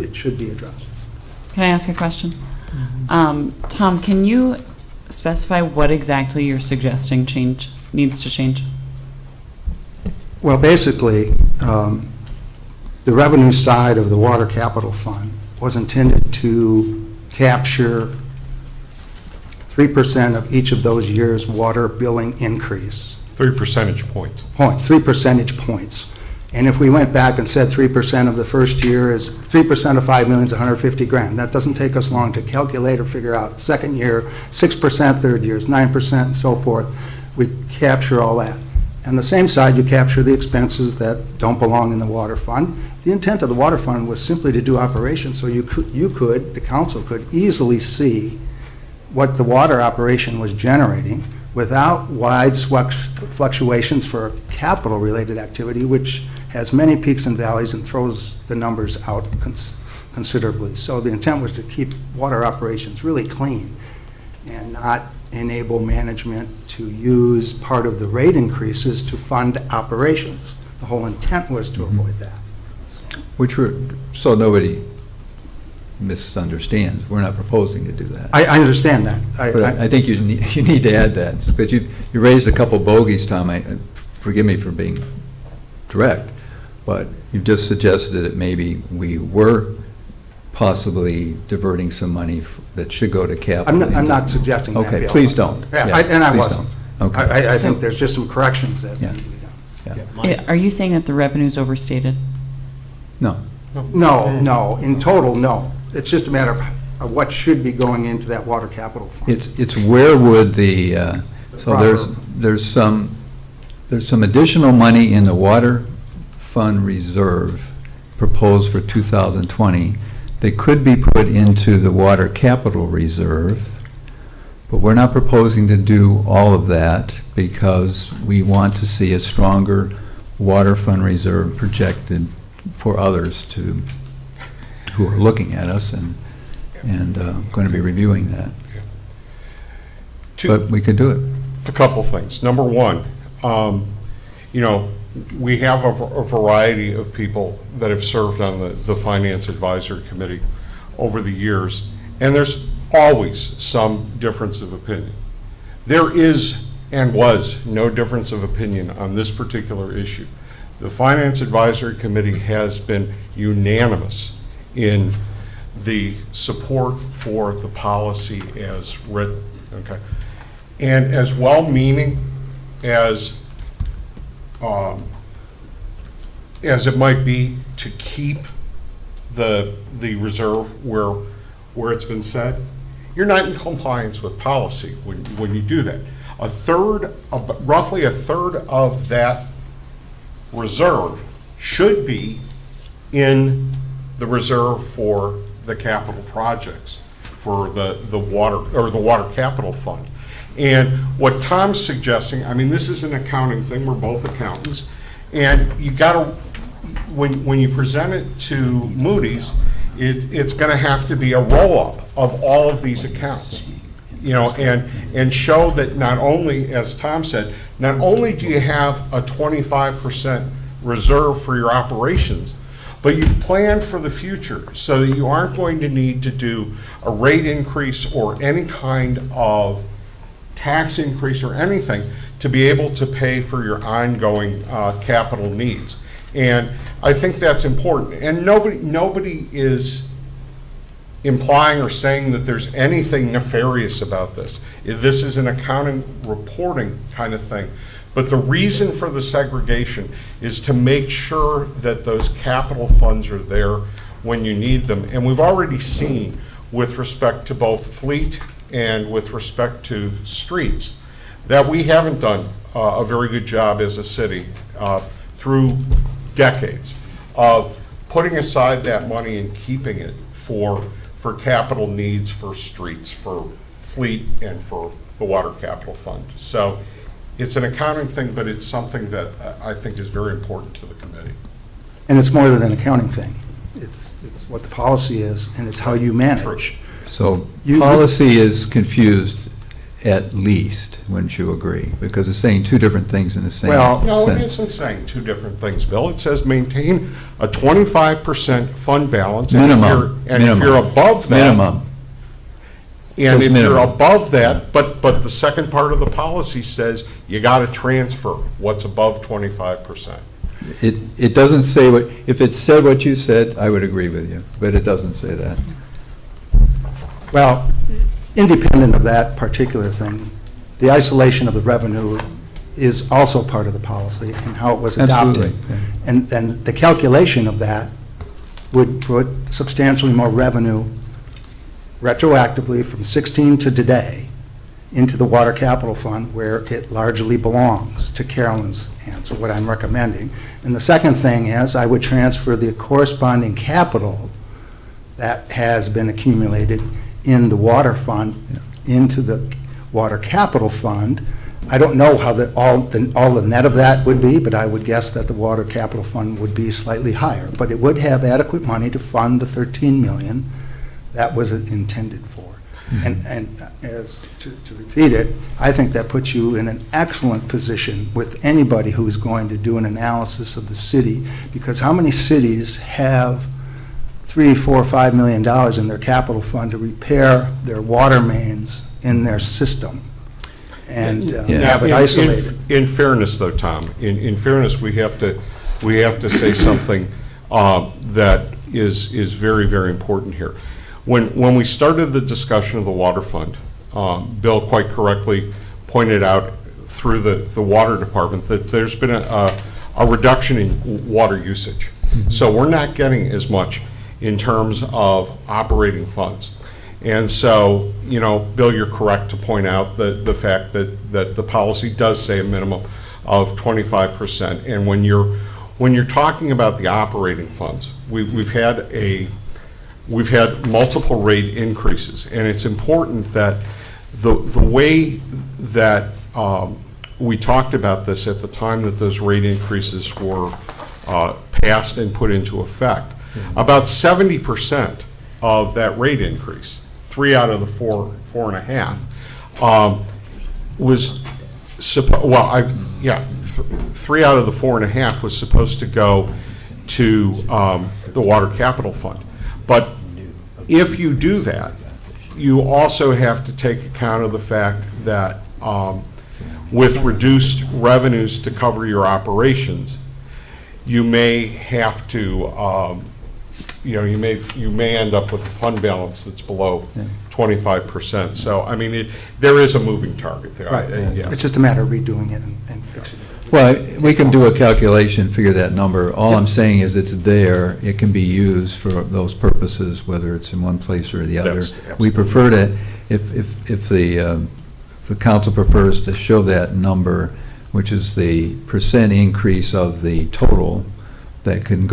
it should be addressed. Can I ask a question? Tom, can you specify what exactly you're suggesting needs to change? Well, basically, the revenue side of the water capital fund was intended to capture 3% of each of those years' water billing increase. 3 percentage points. 3 percentage points. And if we went back and said 3% of the first year is 3% of 5 million is 150 grand, that doesn't take us long to calculate or figure out. Second year, 6%, third year is 9%, and so forth. We capture all that. On the same side, you capture the expenses that don't belong in the water fund. The intent of the water fund was simply to do operations, so the council could easily see what the water operation was generating without wide fluctuations for capital-related activity, which has many peaks and valleys and throws the numbers out considerably. So the intent was to keep water operations really clean and not enable management to use part of the rate increases to fund operations. The whole intent was to avoid that. So nobody misunderstands. We're not proposing to do that. I understand that. But I think you need to add that. But you raised a couple bogeys, Tom. Forgive me for being direct, but you've just suggested that maybe we were possibly diverting some money that should go to capital. I'm not suggesting that, Okay, Bill. please don't. Yeah, Yeah, and I please wasn't. don't. Okay. I think there's just some corrections that need to be done. Yeah. Are you saying that the revenue's overstated? No. No, in total, no. It's just a matter of what should be going into that water capital fund. It's where would the, so proper- there's some additional money in the water fund reserve proposed for 2020. They could be put into the water capital reserve, but we're not proposing to do all of that because we want to see a stronger water fund reserve projected for others who are looking at us and going to be reviewing that. But we could do it. A couple things. Number one, we have a variety of people that have served on the Finance Advisory Committee over the years, and there's always some difference of opinion. There is and was no difference of opinion on this particular issue. The Finance Advisory Committee has been unanimous in the support for the policy as written, okay? And as well-meaning as it might be to keep the reserve where it's been said, you're not in compliance with policy when you do that. Roughly a third of that reserve should be in the reserve for the capital projects. for the water, or the water capital fund. And what Tom's suggesting, I mean, this is an accounting thing, we're both accountants, and you gotta, when you present it to Moody's, it's gonna have to be a roll-up of all of these accounts. You know, and show that not only, as Tom said, not only do you have a 25% reserve for your operations, but you've planned for the future so that you aren't going to need to do a rate increase or any kind of tax increase or anything to be able to pay for your ongoing capital needs. And I think that's important. And nobody is implying or saying that there's anything nefarious about this. This is an accounting reporting kind of thing. But the reason for the segregation is to make sure that those capital funds are there when you need them. And we've already seen, with respect to both fleet and with respect to streets, that we haven't done a very good job as a city through decades of putting aside that money and keeping it for capital needs, for streets, for fleet, and for the water capital fund. So it's an accounting thing, but it's something that I think is very important to the committee. And it's more than an accounting thing. It's what the policy is, and it's how you manage. So policy is confused at least, wouldn't you agree? Because it's saying two different things in the same Well, No, it sentence. isn't saying two different things, Bill. It says maintain a 25% fund balance. Minimum. And if you're above that. Minimum. And Says if you're minimum. above that, but the second part of the policy says you got to transfer what's above 25%. It doesn't say what, if it said what you said, I would agree with you, but it doesn't say that. Well, independent of that particular thing, the isolation of the revenue is also part of the policy and how it was adopted. Absolutely, yeah. And then the calculation of that would put substantially more revenue retroactively from 16 to today into the Water Capital Fund, where it largely belongs, to Carolyn's answer, what I'm recommending. And the second thing is, I would transfer the corresponding capital that has been accumulated in the water fund into the Water Capital Fund. I don't know how all the net of that would be, but I would guess that the Water Capital Fund would be slightly higher. But it would have adequate money to fund the 13 million that was intended for. And as to repeat it, I think that puts you in an excellent position with anybody who's going to do an analysis of the city, because how many cities have $3, $4, $5 million in their capital fund to repair their water mains in their system and have it Now, isolated? In fairness, though, Tom, in fairness, we have to say something that is very, very important here. When we started the discussion of the water fund, Bill quite correctly pointed out through the water department that there's been a reduction in water usage. So we're not getting as much in terms of operating funds. And so, you know, Bill, you're correct to point out the fact that the policy does say a minimum of 25%. And when you're talking about the operating funds, we've had multiple rate increases, and it's important that the way that we talked about this at the time that those rate increases were passed and put into effect, about 70% of that rate increase, 3 out of the 4.5, was 3 out of the 4.5 was supposed to go to the Water Capital Fund. But if you do that, you also have to take account of the fact that with reduced revenues to cover your operations, you may have to, you may end up with a fund balance that's below 25%. So, I mean, there is a moving target there. Right. Yeah. It's just a matter of redoing it and fixing it. Well, we can do a calculation, figure that number. All I'm saying is it's there. It can be used for those purposes, whether it's in one place or the other. We prefer to, if the council prefers to show that number, which is the percent increase of the total, that can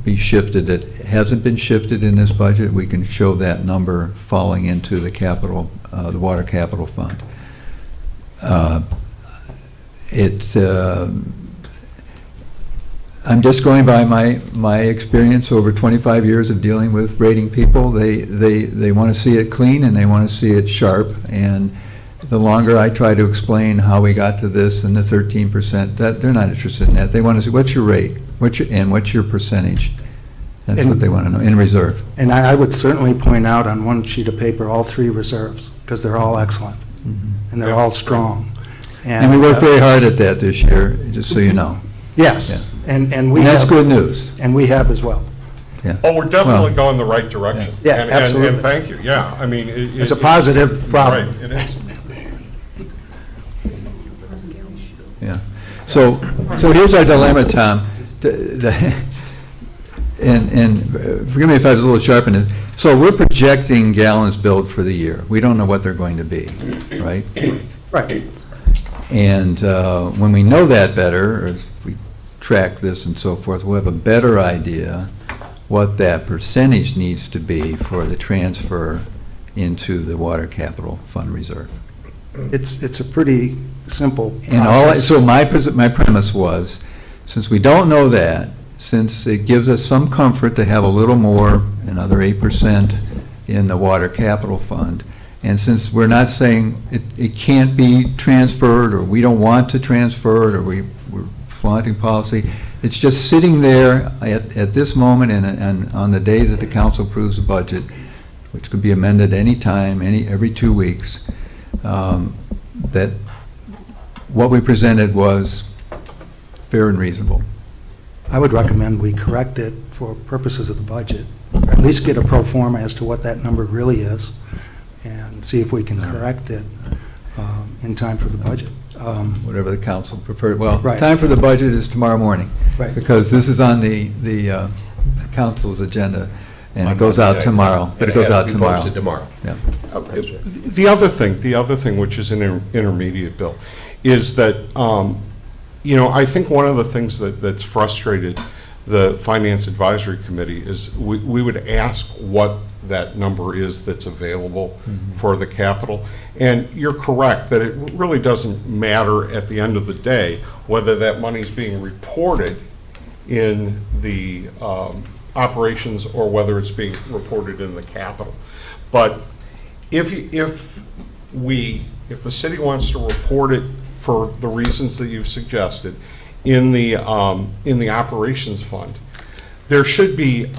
be shifted, that hasn't been shifted in this budget, we can show that number falling into the capital, the water capital fund. I'm just going by my experience over 25 years of dealing with rating people. They want to see it clean and they want to see it sharp. And the longer I try to explain how we got to this and the 13%, that they're not interested in that. They want to see, what's your rate? What's your percentage? That's what they want to know, in reserve. And I would certainly point out on one sheet of paper, all 3 reserves, because they're all excellent, and they're all strong. And we worked very hard at that this year, just so you know. Yes, and we And that's have- good news. And we have as well. Yeah. Oh, we're definitely Well, going the right direction. Yeah, And absolutely. thank you, yeah, I mean. It's a positive problem. Right, it is. Yeah. So here's our dilemma, Tom. And forgive me if I was a little sharp in it. So we're projecting gallons billed for the year. We don't know what they're going to be, right? Right. And when we know that better, as we track this and so forth, we'll have a better idea what that percentage needs to be for the transfer into the water capital fund reserve. It's a pretty simple And process. so my premise was, since we don't know that, since it gives us some comfort to have a little more, another 8% in the water capital fund, and since we're not saying it can't be transferred, or we don't want to transfer it, or we're flaunting policy, it's just sitting there at this moment and on the day that the council approves the budget, which could be amended any time, every 2 weeks, that what we presented was fair and reasonable. I would recommend we correct it for purposes of the budget, or at least get a pro forma as to what that number really is, and see if we can correct it in time for the budget. Whatever the council preferred. Well, Right. time for the budget is tomorrow morning. Right. Because this is on the council's agenda, and it goes out tomorrow. But it goes out tomorrow. Posted tomorrow. Yeah. The other thing, which is an intermediate bill, is that, I think one of the things that's frustrated the Finance Advisory Committee is we would ask what that number is that's available for the capital. And you're correct that it really doesn't matter at the end of the day whether that money is being reported in the operations or whether it's being reported in the capital. But if the city wants to report it for the reasons that you've suggested in the operations fund, there should be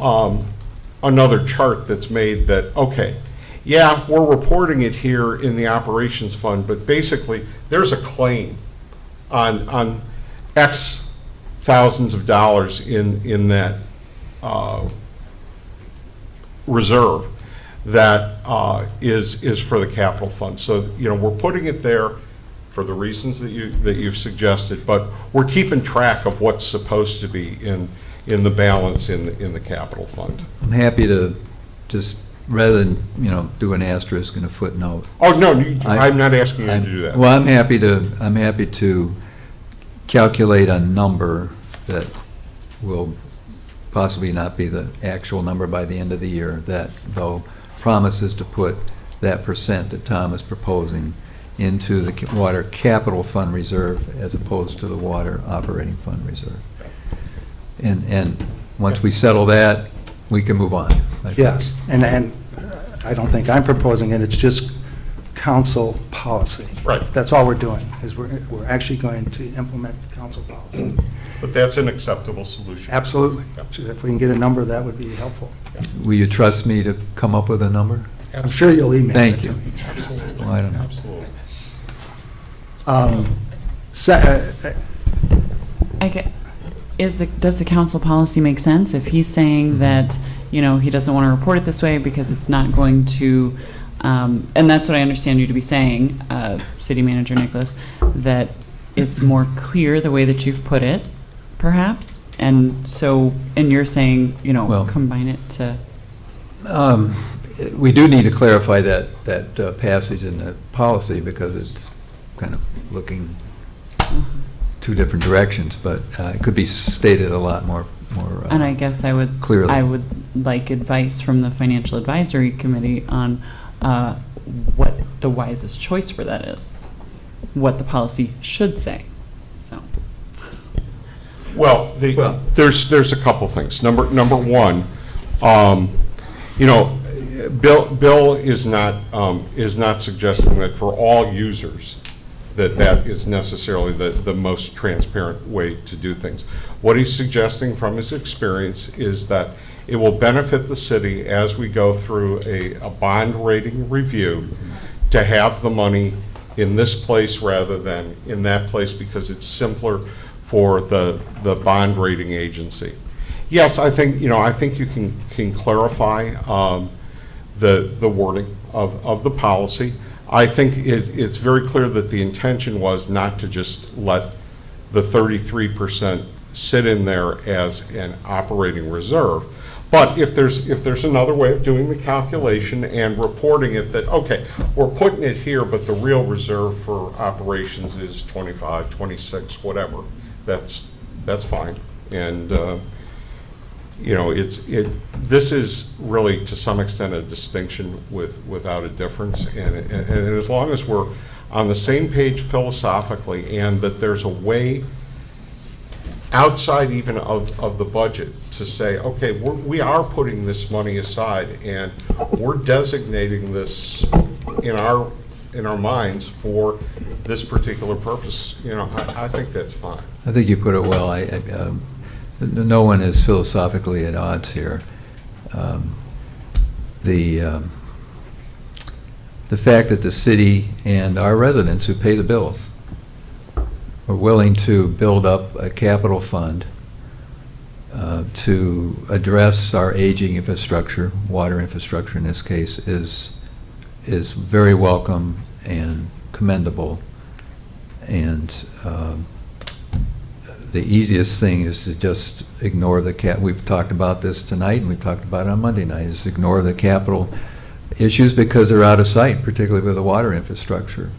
another chart that's made that, okay, yeah, we're reporting it here in the operations fund, but basically there's a claim on X thousands of dollars in that reserve that is for the capital fund. So, we're putting it there for the reasons that you've suggested, but we're keeping track of what's supposed to be in the balance in the capital fund. I'm happy to just, rather than, do an asterisk and a footnote. Oh, no, I'm not asking you to do that. Well, I'm happy to calculate a number that will possibly not be the actual number by the end of the year, that though promises to put that percent that Tom is proposing into the water capital fund reserve as opposed to the water operating fund reserve. And once we settle that, we can move on. I think. Yes, and I don't think I'm proposing it, it's just council policy. Right. That's all we're doing, is we're actually going to implement council policy. But that's an acceptable solution. Absolutely. So if we can get a number, that would be helpful. Will you trust me to come up with a number? I'm sure you'll email it Thank to you. me. Well, I don't know. Absolutely. Does the council policy make sense? If he's saying that, he doesn't want to report it this way because it's not going to, and that's what I understand you to be saying, City Manager Nicholas, that it's more clear the way that you've put it, perhaps? And so, and you're saying, Well- combine it to, We do need to clarify that passage in the policy because it's kind of looking two different directions, but it could be stated a lot more more. And I guess I would, Clearly. I would like advice from the Financial Advisory Committee on what the wisest choice for that is, what the policy should say, so. Well, there's a couple things. Number one, you know, Bill is not suggesting that for all users that is necessarily the most transparent way to do things. What he's suggesting from his experience is that it will benefit the city as we go through a bond rating review to have the money in this place rather than in that place because it's simpler for the bond rating agency. Yes, I think you can clarify the wording of the policy. I think it's very clear that the intention was not to just let the 33% sit in there as an operating reserve. But if there's another way of doing the calculation and reporting it that, okay, we're putting it here, but the real reserve for operations is 25, 26, whatever, that's fine. And, you know, this is really to some extent a distinction without a difference. And as long as we're on the same page philosophically and that there's a way outside even of the budget to say, okay, we are putting this money aside and we're designating this in our minds for this particular purpose, you know, I think that's fine. I think you put it well. No one is philosophically at odds here. The fact that the city and our residents who pay the bills are willing to build up a capital fund to address our aging infrastructure, water infrastructure in this case, is very welcome and commendable. And the easiest thing is to just ignore we've talked about this tonight and we've talked about it on Monday night, is ignore the capital issues because they're out of sight, particularly with the water infrastructure.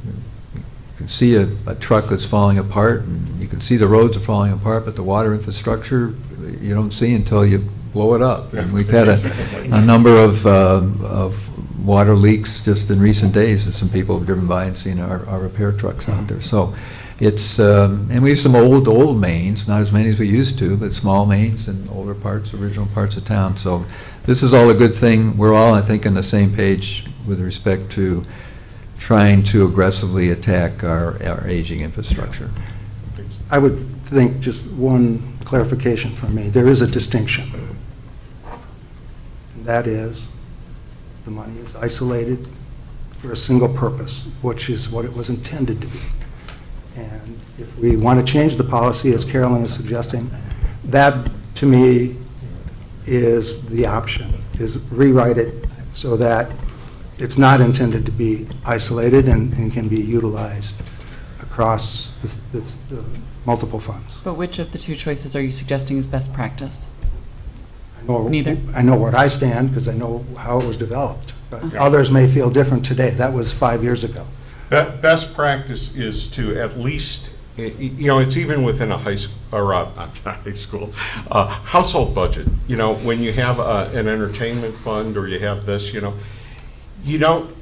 You can see a truck that's falling apart, and you can see the roads are falling apart, but the water infrastructure you don't see until you blow it up. And we've had a number of water leaks just in recent days, and some people have driven by and seen our repair trucks out there. So it's, and we have some old mains, not as many as we used to, but small mains in older parts, original parts of town. So this is all a good thing. We're all, I think, on the same page with respect to trying to aggressively attack our aging infrastructure. I would think just one clarification for me. There is a distinction. And that is the money is isolated for a single purpose, which is what it was intended to be. And if we want to change the policy, as Carolyn is suggesting, that to me is the option, is rewrite it so that it's not intended to be isolated and can be utilized across the multiple funds. But which of the two choices are you suggesting is best practice? Neither. I know where I stand because I know how it was developed, but Yeah. others may feel different today. That was 5 years ago. Best practice is to at least, you know, it's even within a high school, or not high school, household budget. You know, when you have an entertainment fund or you have this, you know, you don't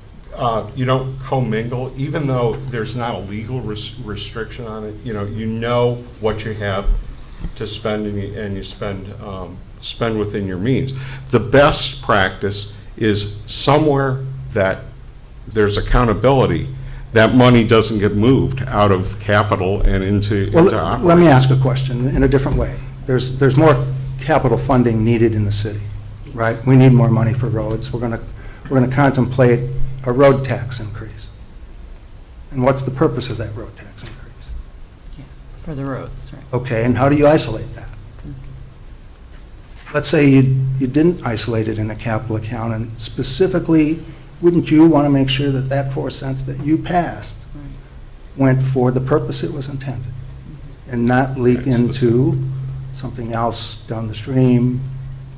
commingle, even though there's not a legal restriction on it. You know what you have to spend, and you spend within your means. The best practice is somewhere that there's accountability. That money doesn't get moved out of capital and into Well, operating. let me ask a question in a different way. There's more capital funding needed in the city, right? We need more money for roads. We're going to contemplate a road tax increase. And what's the purpose of that road tax increase? Yeah, for the roads, right? Okay, and how do you isolate that? Let's say you didn't isolate it in a capital account, and specifically, wouldn't you want to make sure that that 4 cents that you passed Right. went for the purpose it was intended, and not leak Right, into something else down the stream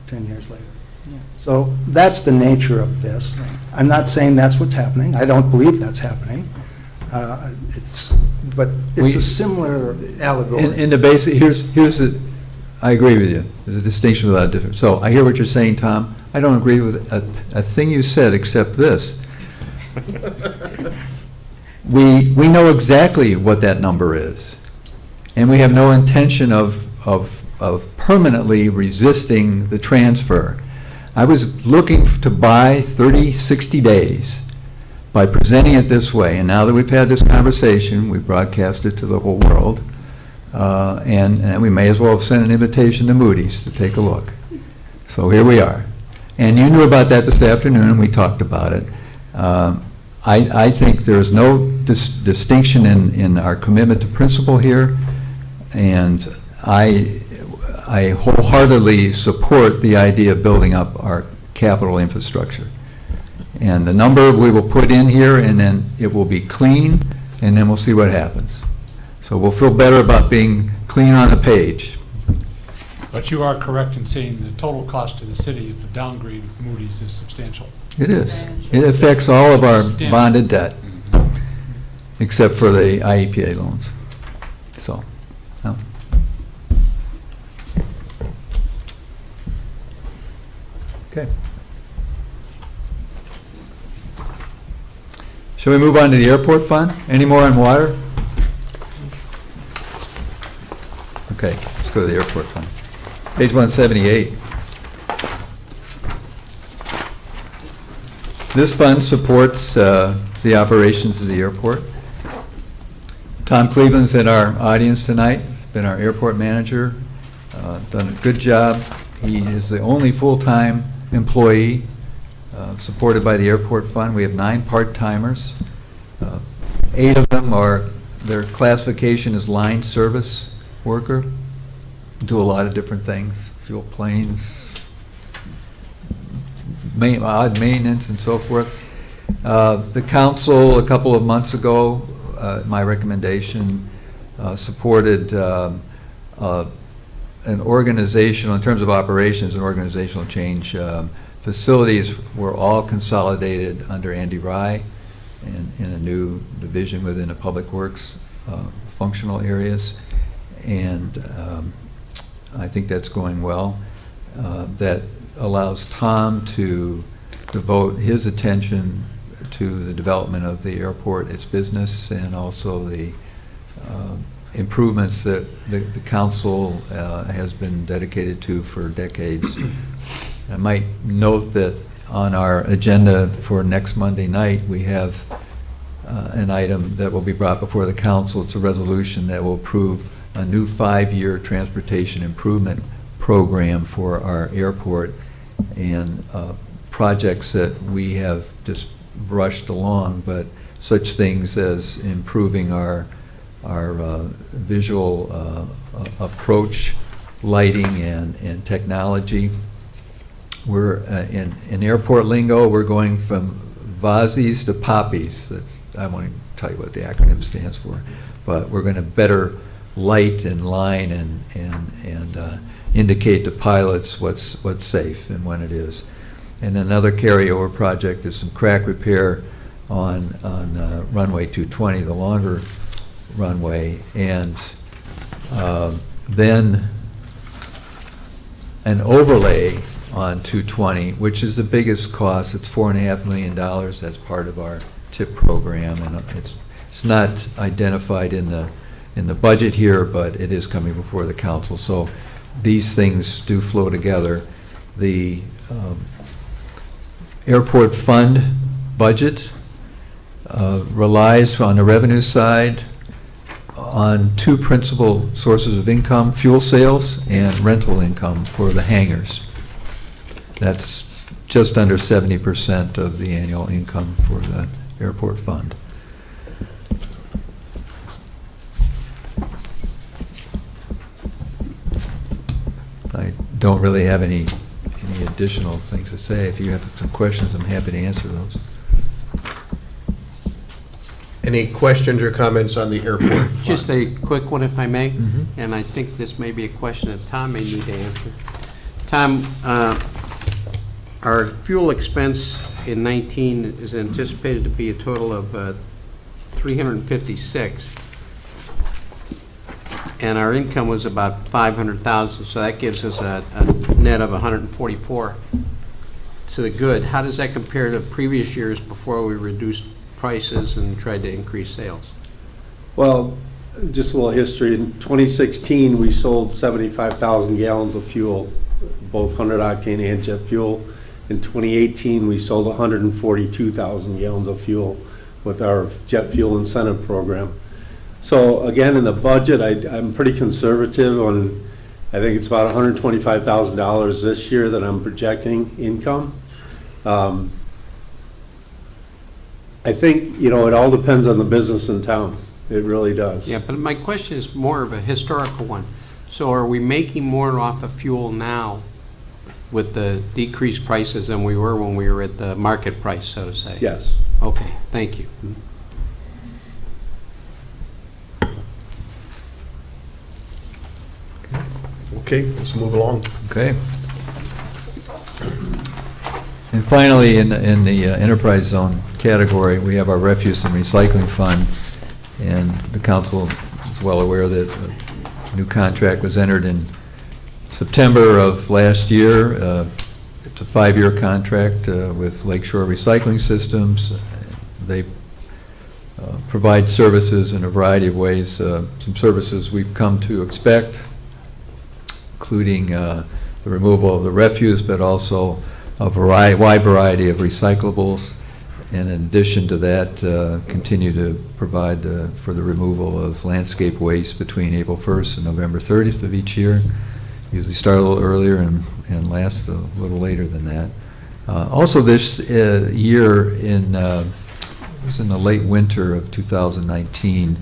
10 years later? Yeah. So that's the nature of this. I'm not saying that's what's happening. I don't believe that's happening. But it's a similar allegory. In the basic, here's the, I agree with you. There's a distinction without a difference. So I hear what you're saying, Tom. I don't agree with a thing you said except this. We know exactly what that number is, and we have no intention of permanently resisting the transfer. I was looking to buy 30, 60 days by presenting it this way, and now that we've had this conversation, we've broadcast it to the whole world, and we may as well send an invitation to Moody's to take a look. So here we are. And you knew about that this afternoon, and we talked about it. I think there is no distinction in our commitment to principle here, and I wholeheartedly support the idea of building up our capital infrastructure. And the number we will put in here, and then it will be clean, and then we'll see what happens. So we'll feel better about being clean on the page. But you are correct in saying the total cost to the city of the downgrade of Moody's is substantial. It is. It affects all of our bonded debt, except for the IEPA loans. So, no. Okay. Shall we move on to the airport fund? Any more on water? Okay, let's go to the airport fund. Page 178. This fund supports the operations of the airport. Tom Cleveland's in our audience tonight, been our airport manager, done a good job. He is the only full-time employee supported by the airport fund. We have 9 part-timers. 8 of them are, their classification is line service worker, do a lot of different things, fuel planes, odd maintenance and so forth. The council, a couple of months ago, my recommendation, supported an organizational, in terms of operations, an organizational change. Facilities were all consolidated under Andy Rye in a new division within the Public Works functional areas. And I think that's going well. That allows Tom to devote his attention to the development of the airport, its business, and also the improvements that the council has been dedicated to for decades. I might note that on our agenda for next Monday night, we have an item that will be brought before the council. It's a resolution that will approve a new 5-year transportation improvement program for our airport, and projects that we have just brushed along, but such things as improving our visual approach, lighting, and technology. We're in airport lingo, we're going from VASIs to POPIs. I won't even tell you what the acronym stands for, but we're going to better light and line and indicate to pilots what's safe and when it is. And another carryover project is some crack repair on runway 220, the longer runway, and then an overlay on 220, which is the biggest cost. It's $4.5 million. That's part of our TIP program, and it's not identified in the budget here, but it is coming before the council. So these things do flow together. The airport fund budget relies on the revenue side on 2 principal sources of income: fuel sales and rental income for the hangars. That's just under 70% of the annual income for the airport fund. I don't really have any additional things to say. If you have some questions, I'm happy to answer those. Any questions or comments on the airport fund? Just a quick one, if I may, Mhm. and I think this may be a question that Tom may need to answer. Tom, our fuel expense in 19 is anticipated to be a total of 356. and our income was about 500,000, so that gives us a net of 144 to the good. How does that compare to previous years before we reduced prices and tried to increase sales? Well, just a little history. In 2016, we sold 75,000 gallons of fuel, both 100 octane and jet fuel. In 2018, we sold 142,000 gallons of fuel with our jet fuel incentive program. So again, in the budget, I'm pretty conservative on, I think it's about $125,000 this year that I'm projecting income. I think, it all depends on the business in town. It really does. Yeah, but my question is more of a historical one. So are we making more off of fuel now with the decreased prices than we were when we were at the market price, so to say? Yes. Okay, thank you. Okay, let's move along. Okay. And finally, in the enterprise zone category, we have our refuse and recycling fund, and the council is well aware that a new contract was entered in September of last year. It's a 5-year contract with Lakeshore Recycling Systems. They provide services in a variety of ways, some services we've come to expect, including the removal of the refuse, but also a wide variety of recyclables. And in addition to that, continue to provide for the removal of landscape waste between April 1st and November 30th of each year. Usually start a little earlier and last a little later than that. Also this year, it was in the late winter of 2019,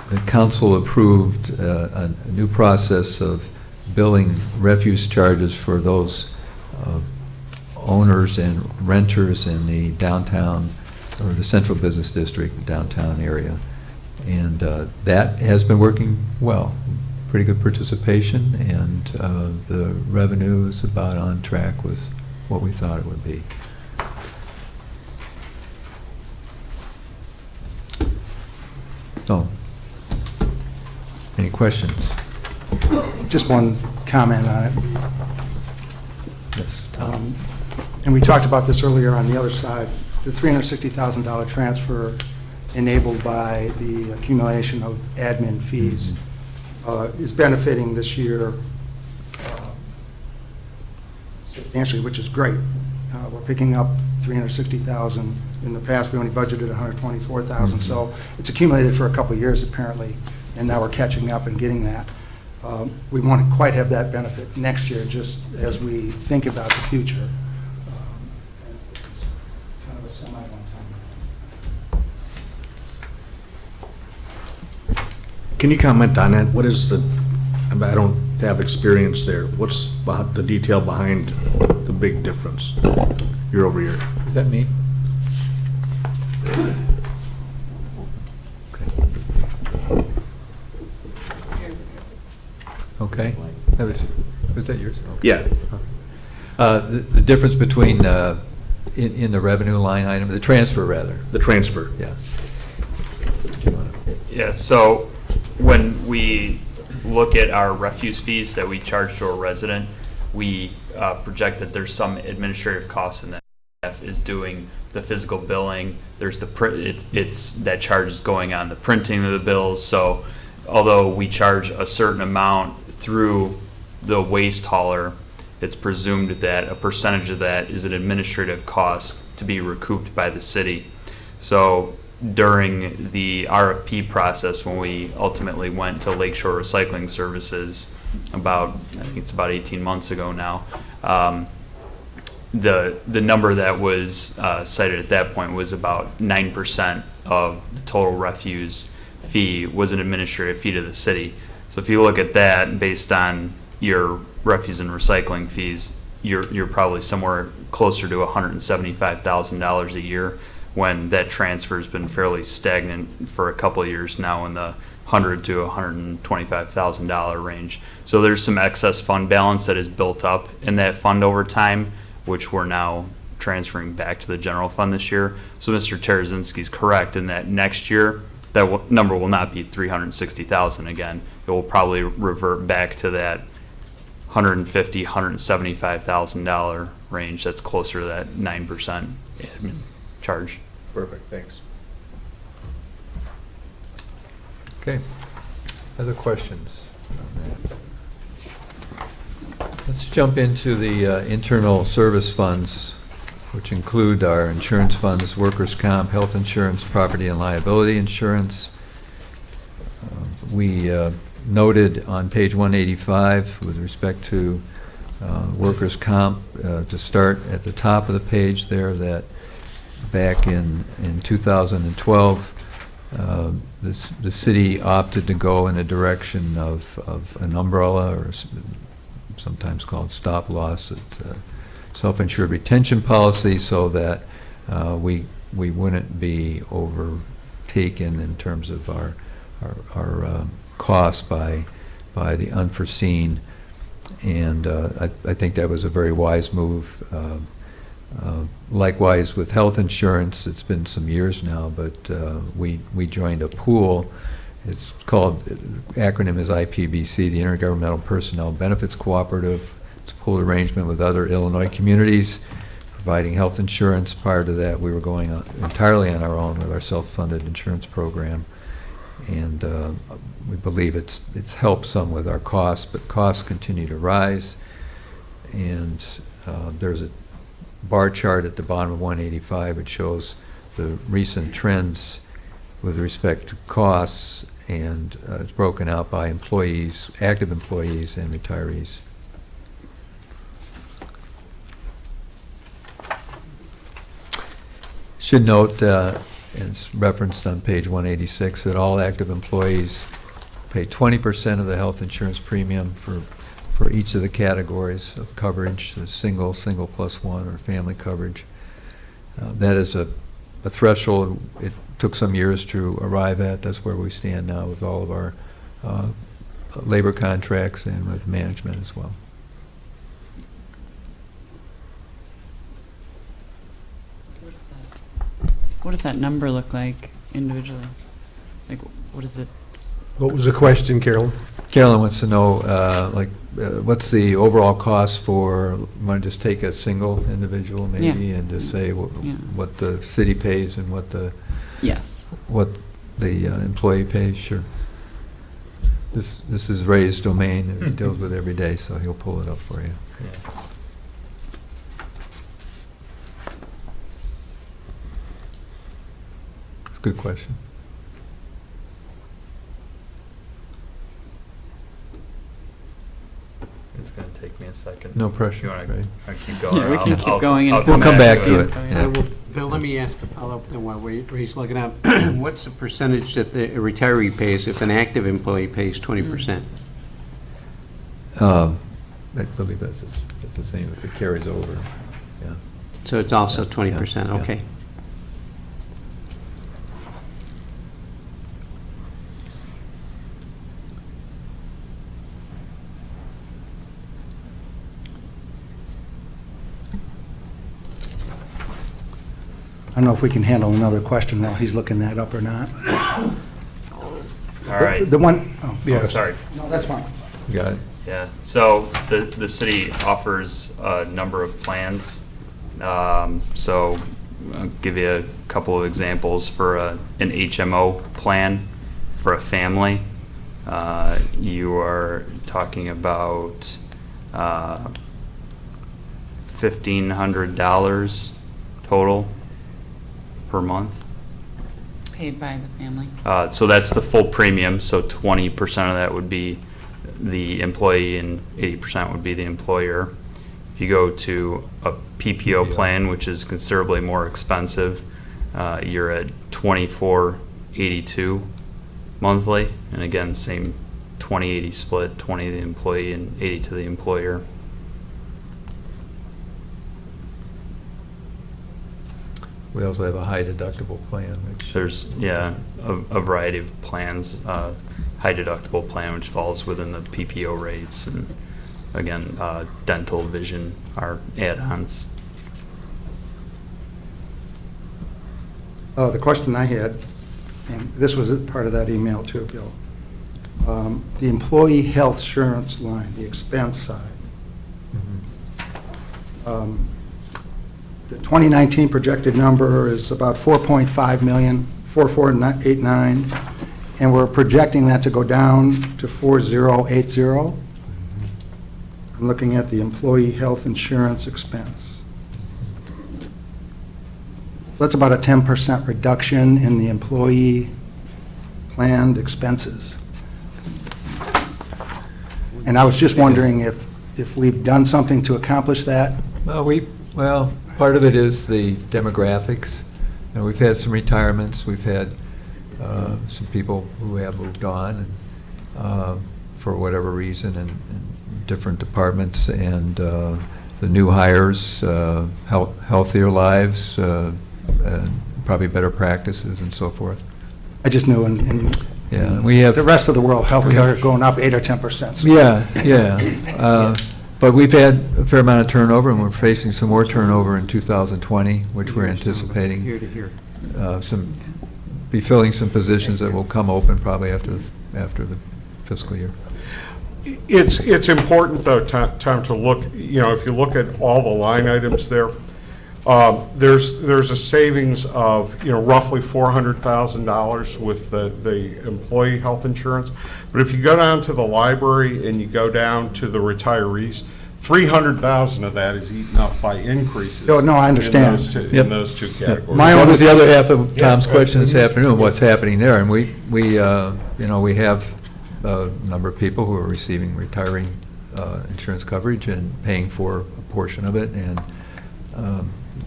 the council approved a new process of billing refuse charges for those owners and renters in the downtown or the central business district downtown area. And that has been working well. Pretty good participation, and the revenue is about on track with what we thought it would be. So, any questions? Just one comment on it. Yes, Tom. And we talked about this earlier on the other side, the $360,000 transfer enabled by the accumulation of admin fees is benefiting this year substantially, which is great. We're picking up $360,000. In the past, we only budgeted $124,000, so it's accumulated for a couple of years apparently, and now we're catching up and getting that. We won't quite have that benefit next year, just as we think about the future. Kind of a semi-one-time. Can you comment on that? What is I don't have experience there. What's the detail behind the big difference year over year? Is that me? Okay. Was that yours? Okay. Yeah. The difference between, in the revenue line item, the transfer rather. The transfer. Yeah. Yeah, so when we look at our refuse fees that we charge to a resident, we project that there's some administrative costs in that. Staff is doing the physical billing. There's the print. It's that charge is going on the printing of the bills. So although we charge a certain amount through the waste hauler, it's presumed that a percentage of that is an administrative cost to be recouped by the city. So during the RFP process, when we ultimately went to Lakeshore Recycling Services I think it's about 18 months ago now, the number that was cited at that point was about 9% of the total refuse fee was an administrative fee to the city. So if you look at that based on your refuse and recycling fees, you're probably somewhere closer to $175,000 a year, when that transfer has been fairly stagnant for a couple of years now in the $100,000 to $125,000 range. So there's some excess fund balance that is built up in that fund over time, which we're now transferring back to the general fund this year. So Mr. Tarazinski is correct in that next year, that number will not be $360,000 again. It will probably revert back to that $150,000, $175,000 range. That's closer to that 9% admin charge. Perfect, thanks. Okay. Other questions on that? Let's jump into the internal service funds, which include our insurance funds, workers' comp, health insurance, property and liability insurance. We noted on page 185 with respect to workers' comp, to start at the top of the page there, that back in 2012, the city opted to go in the direction of an umbrella, or sometimes called stop loss, self-insured retention policy, so that we wouldn't be overtaken in terms of our costs by the unforeseen. And I think that was a very wise move. Likewise with health insurance, it's been some years now, but we joined a pool. It's called, acronym is IPBC, the Intergovernmental Personnel Benefits Cooperative. It's a pooled arrangement with other Illinois communities providing health insurance. Prior to that, we were going entirely on our own with our self-funded insurance program. And we believe it's helped some with our costs, but costs continue to rise. And there's a bar chart at the bottom of 185. It shows the recent trends with respect to costs, and it's broken out by employees, active employees, and retirees. Should note, as referenced on page 186, that all active employees pay 20% of the health insurance premium for each of the categories of coverage, the single plus one, or family coverage. That is a threshold it took some years to arrive at. That's where we stand now with all of our labor contracts and with management as well. What does that number look like individually? Like, what is it? What was the question, Carolyn? Carolyn wants to know, what's the overall cost for, want to just take a single individual maybe, Yeah. and just say Yeah. what the city pays and what the Yes. employee pays? Sure. This is Ray's domain that he deals with every day, so he'll pull it up for you. It's a good question. It's going to take me a second. No pressure, You want Ray. to keep going? Yeah, we or can I'll- keep I'll- going and I'll We'll come back to it. I will- Bill, let me ask a follow-up then while Ray's looking up. What's the percentage that the retiree pays if an active employee pays 20%? I believe that's the same if it carries over, yeah. So it's also 20%, Yeah. okay. I don't know if we can handle another question while he's looking that up or not. All right. The one, oh, Yeah. Sorry. no, that's fine. You got it? Yeah, so the city offers a number of plans. So I'll give you a couple of examples. For an HMO plan for a family, you are talking about $1,500 total per month. Paid by the family. So that's the full premium, so 20% of that would be the employee and 80% would be the employer. If you go to a PPO plan, which is considerably more expensive, you're at $24.82 monthly, and again, same 20-80 split, 20 to the employee and 80 to the employer. We also have a high deductible plan, which. There's, yeah, a variety of plans. High deductible plan, which falls within the PPO rates, and again, dental, vision are add-ons. The question I had, and this was part of that email too, Bill. The employee health insurance line, the expense side. The 2019 projected number is about 4.5 million, 4,489, and we're projecting that to go down to 4,080. I'm looking at the employee health insurance expense. That's about a 10% reduction in the employee planned expenses. And I was just wondering if we've done something to accomplish that. Well, part of it is the demographics. And we've had some retirements, we've had some people who have moved on for whatever reason in different departments, and the new hires, healthier lives, probably better practices and so forth. I just knew in Yeah, we have. the rest of the world, healthcare going up 8 or 10%. So Yeah. But we've had a fair amount of turnover, and we're facing some more turnover in 2020, which we're anticipating. Here to here. Be filling some positions that will come open probably after the fiscal year. It's important, though, Tom, to look, if you look at all the line items there, there's a savings of, roughly $400,000 with the employee health insurance. But if you go down to the library and you go down to the retirees, 300,000 of that is eaten up by increases. No, I understand. In those two categories. That was the other half of Tom's question this afternoon, what's happening there? And we have a number of people who are receiving retiring insurance coverage and paying for a portion of it. And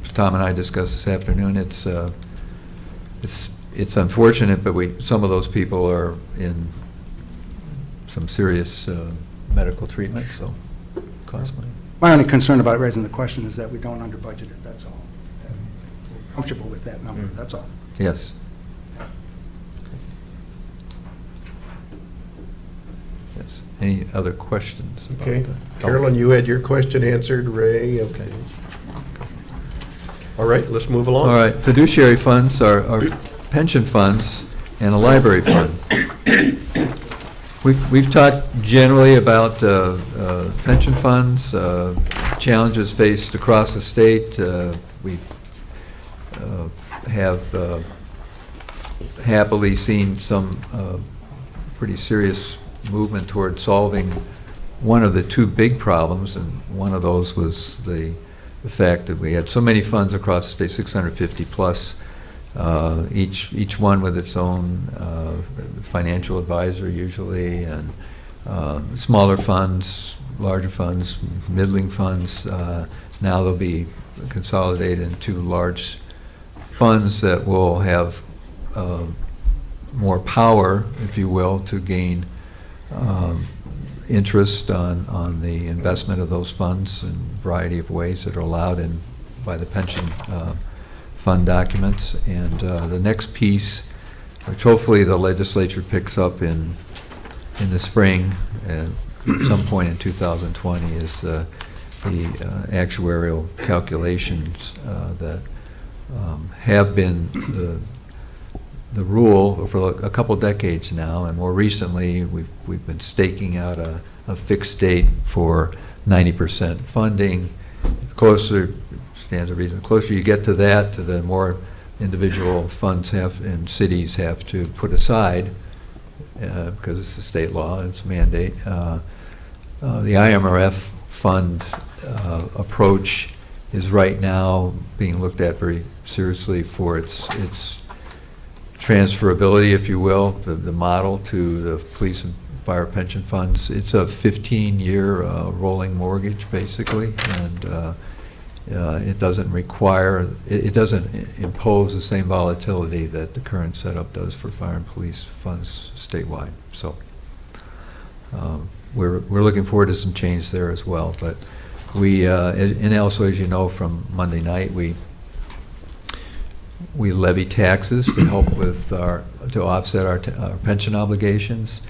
as Tom and I discussed this afternoon, it's unfortunate, but some of those people are in some serious medical treatment, so it costs money. my only concern about raising the question is that we don't under budget it, that's all. We're comfortable with that number, that's all. Yes. Yes. Any other questions? about Okay. that? Carolyn, you had your question answered. Ray, okay. All right, let's move along. All right, fiduciary funds are pension funds and a library fund. We've talked generally about pension funds, challenges faced across the state. We have happily seen some pretty serious movement toward solving one of the two big problems, and one of those was the fact that we had so many funds across the state, 650 plus, each one with its own financial advisor usually, and smaller funds, larger funds, middling funds. Now they'll be consolidated into large funds that will have more power, if you will, to gain interest on the investment of those funds in a variety of ways that are allowed by the pension fund documents. And the next piece, which hopefully the legislature picks up in the spring, at some point in 2020, is the actuarial calculations that have been the rule for a couple decades now, and more recently we've been staking out a fixed date for 90% funding. Closer, stands to reason, the closer you get to that, the more individual funds and cities have to put aside, because it's a state law, it's a mandate. The IMRF fund approach is right now being looked at very seriously for its transferability, if you will, the model to the police and fire pension funds. It's a 15-year rolling mortgage, basically, and it doesn't require, it doesn't impose the same volatility that the current setup does for fire and police funds statewide. So we're looking forward to some change there as well. But we, and also, as you know, from Monday night, we levy taxes to help with to offset our pension obligations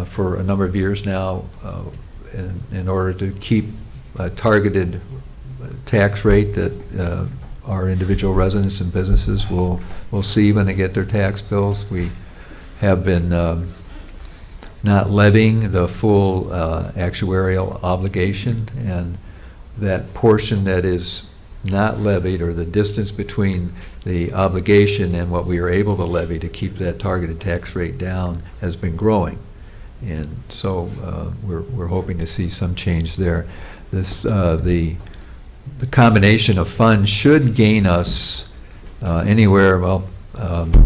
for a number of years now, in order to keep a targeted tax rate that our individual residents and businesses will see when they get their tax bills. We have been not levying the full actuarial obligation, and that portion that is not levied, or the distance between the obligation and what we are able to levy to keep that targeted tax rate down, has been growing. And so we're hoping to see some change there. The combination of funds should gain us anywhere, well, the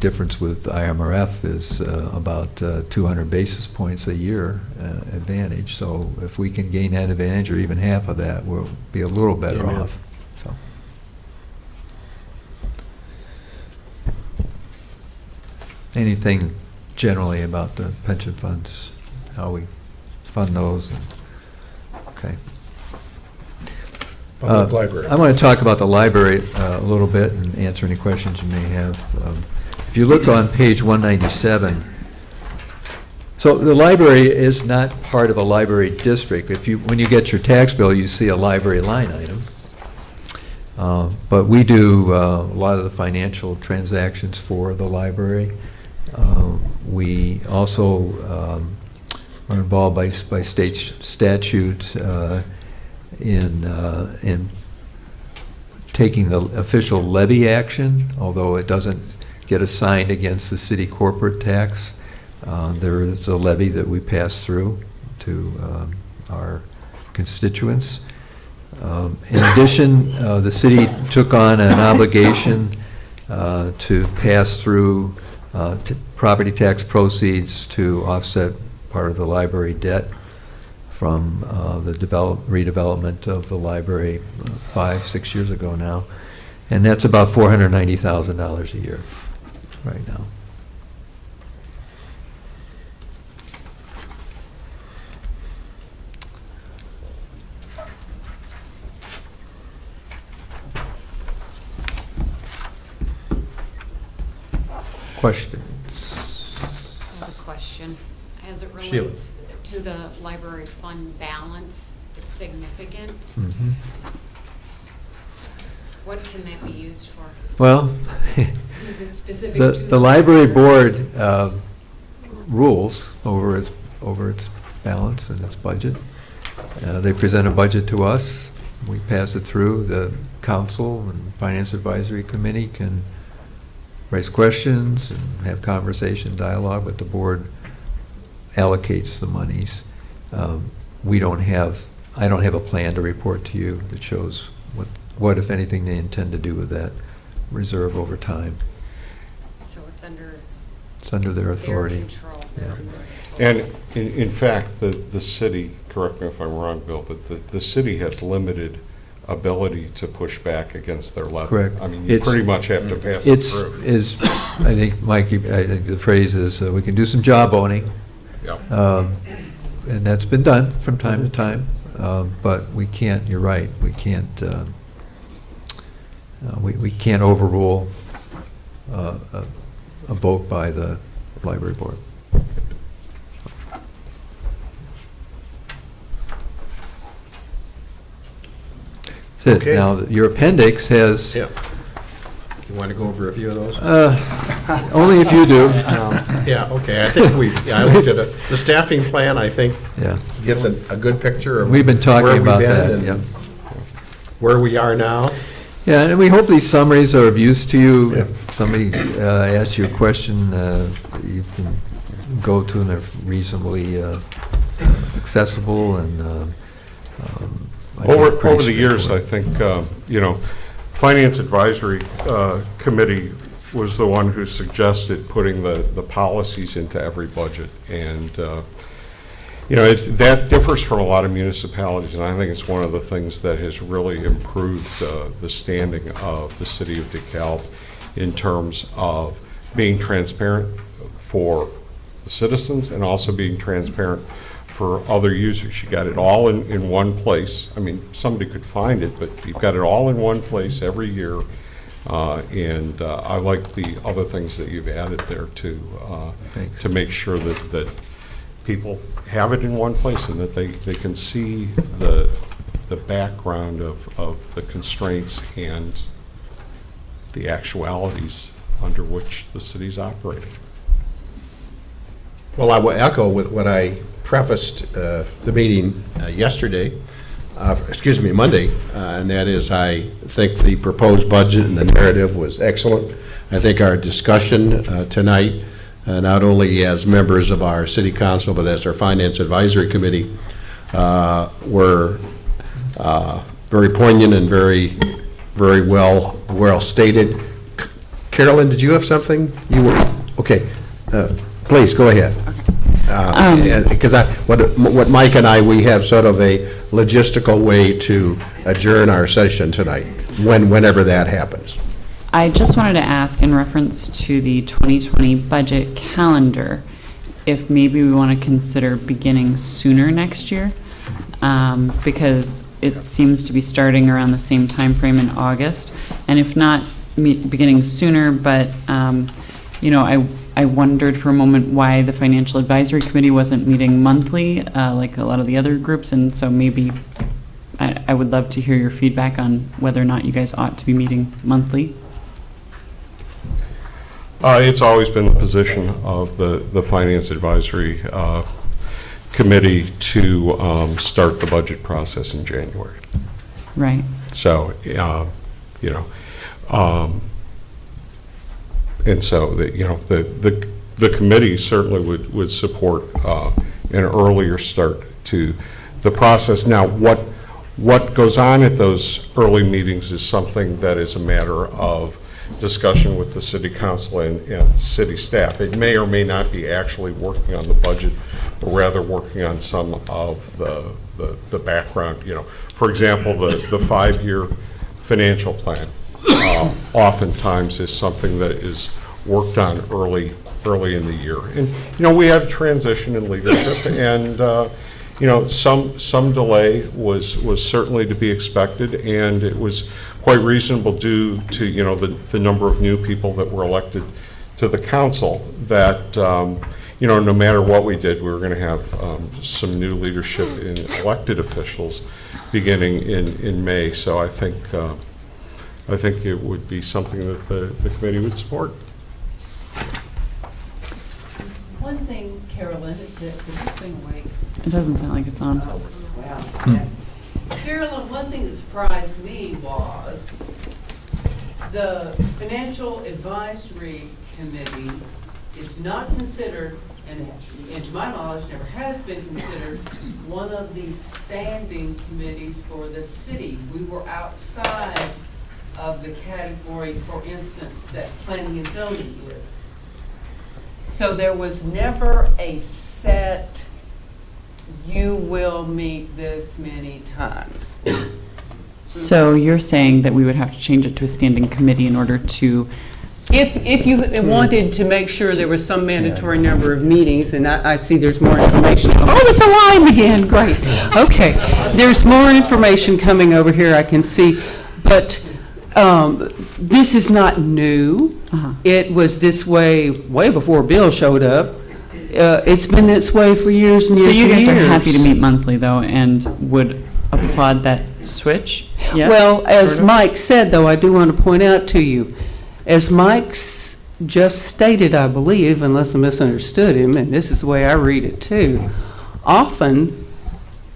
difference with IMRF is about 200 basis points a year advantage. So if we can gain that advantage, or even half of that, we'll be a little better Amen. off. So. Anything generally about the pension funds, how we fund those? Okay. Public library. I want to talk about the library a little bit and answer any questions you may have. If you look on page 197, so the library is not part of a library district. When you get your tax bill, you see a library line item. But we do a lot of the financial transactions for the library. We also are involved by state statutes in taking the official levy action, although it doesn't get assigned against the city corporate tax. There is a levy that we pass through to our constituents. In addition, the city took on an obligation to pass through property tax proceeds to offset part of the library debt from the redevelopment of the library 5-6 years ago now. And that's about $490,000 a year right now. Questions? I have a question. As it Sheila. relates to the library fund balance, it's significant. Mhm. What can that be used for? Well, Is it specific to? the library board rules over its balance and its budget. They present a budget to us. We pass it through. The council and finance advisory committee can raise questions and have conversation, dialogue, but the board allocates the monies. I don't have a plan to report to you that shows what, if anything, they intend to do with that reserve over time. So it's under. It's under their authority. Control. Yeah. And in fact, the city, correct me if I'm wrong, Bill, but the city has limited ability to push back against their levy. Correct. I mean, you It's- pretty much have to pass it It's, through. I think, Mike, I think the phrase is, we can do some job owning. Yeah. And that's been done from time to time, but we can't, you're right, we can't overrule a vote by the library board. That's it. Okay. Now, your appendix has, Yeah. You want to go over a few of those? only if you do. Yeah, okay, I think I looked at it. The staffing plan, I think, Yeah. gives a good picture of We've been talking where we've about been that, and yeah. where we are now. Yeah, and we hope these summaries are of use to you. If somebody asks you a question, you can go to them, they're reasonably accessible and. I think Over pretty the years, I straightforward. think, Finance Advisory Committee was the one who suggested putting the policies into every budget. And, that differs from a lot of municipalities, and I think it's one of the things that has really improved the standing of the city of DeKalb in terms of being transparent for the citizens and also being transparent for other users. You got it all in one place. I mean, somebody could find it, but you've got it all in one place every year. And I like the other things that you've added there Thanks. to make sure that people have it in one place and that they can see the background of the constraints and the actualities under which the city's operating. Well, I will echo with what I prefaced the meeting yesterday, Monday, and that is I think the proposed budget and the narrative was excellent. I think our discussion tonight, not only as members of our city council, but as our finance advisory committee, were very poignant and very well stated. Carolyn, did you have something? You were, okay. Please, go ahead. Because what Mike and I, we have sort of a logistical way to adjourn our session tonight, whenever that happens. I just wanted to ask, in reference to the 2020 budget calendar, if maybe we want to consider beginning sooner next year, because it seems to be starting around the same time frame in August, and if not beginning sooner, but I wondered for a moment why the Financial Advisory Committee wasn't meeting monthly, like a lot of the other groups, and so maybe I would love to hear your feedback on whether or not you guys ought to be meeting monthly. It's always been the position of the Finance Advisory Committee to start the budget process in January. Right. So, and so, the committee certainly would support an earlier start to the process. Now, what goes on at those early meetings is something that is a matter of discussion with the city council and city staff. They may or may not be actually working on the budget, but rather working on some of the background. For example, the 5-year financial plan oftentimes is something that is worked on early in the year. And we had a transition in leadership, and some delay was certainly to be expected, and it was quite reasonable due to the number of new people that were elected to the council, that no matter what we did, we were going to have some new leadership in elected officials beginning in May. So I think it would be something that the committee would support. One thing, Carolyn, is this thing awake? It doesn't sound like it's on. Oh, wow. Carolyn, one thing that surprised me was the Financial Advisory Committee is not considered, and to my knowledge, never has been considered, one of the standing committees for the city. We were outside of the category, for instance, that planning and zoning is. So there was never a set, you will meet this many times. So you're saying that we would have to change it to a standing committee in order to... If you wanted to make sure there was some mandatory number of meetings, and I see there's more information. Oh, it's alive again, great. Okay, there's more information coming over here, I can see. But this is not new. It was this way before Bill showed up. It's been this way for years and years. So you guys and are years. happy to meet monthly, though, and would applaud that switch? Yes? Well, as Sort of? Mike said, though, I do want to point out to you, as Mike's just stated, I believe, unless I misunderstood him, and this is the way I read it too, often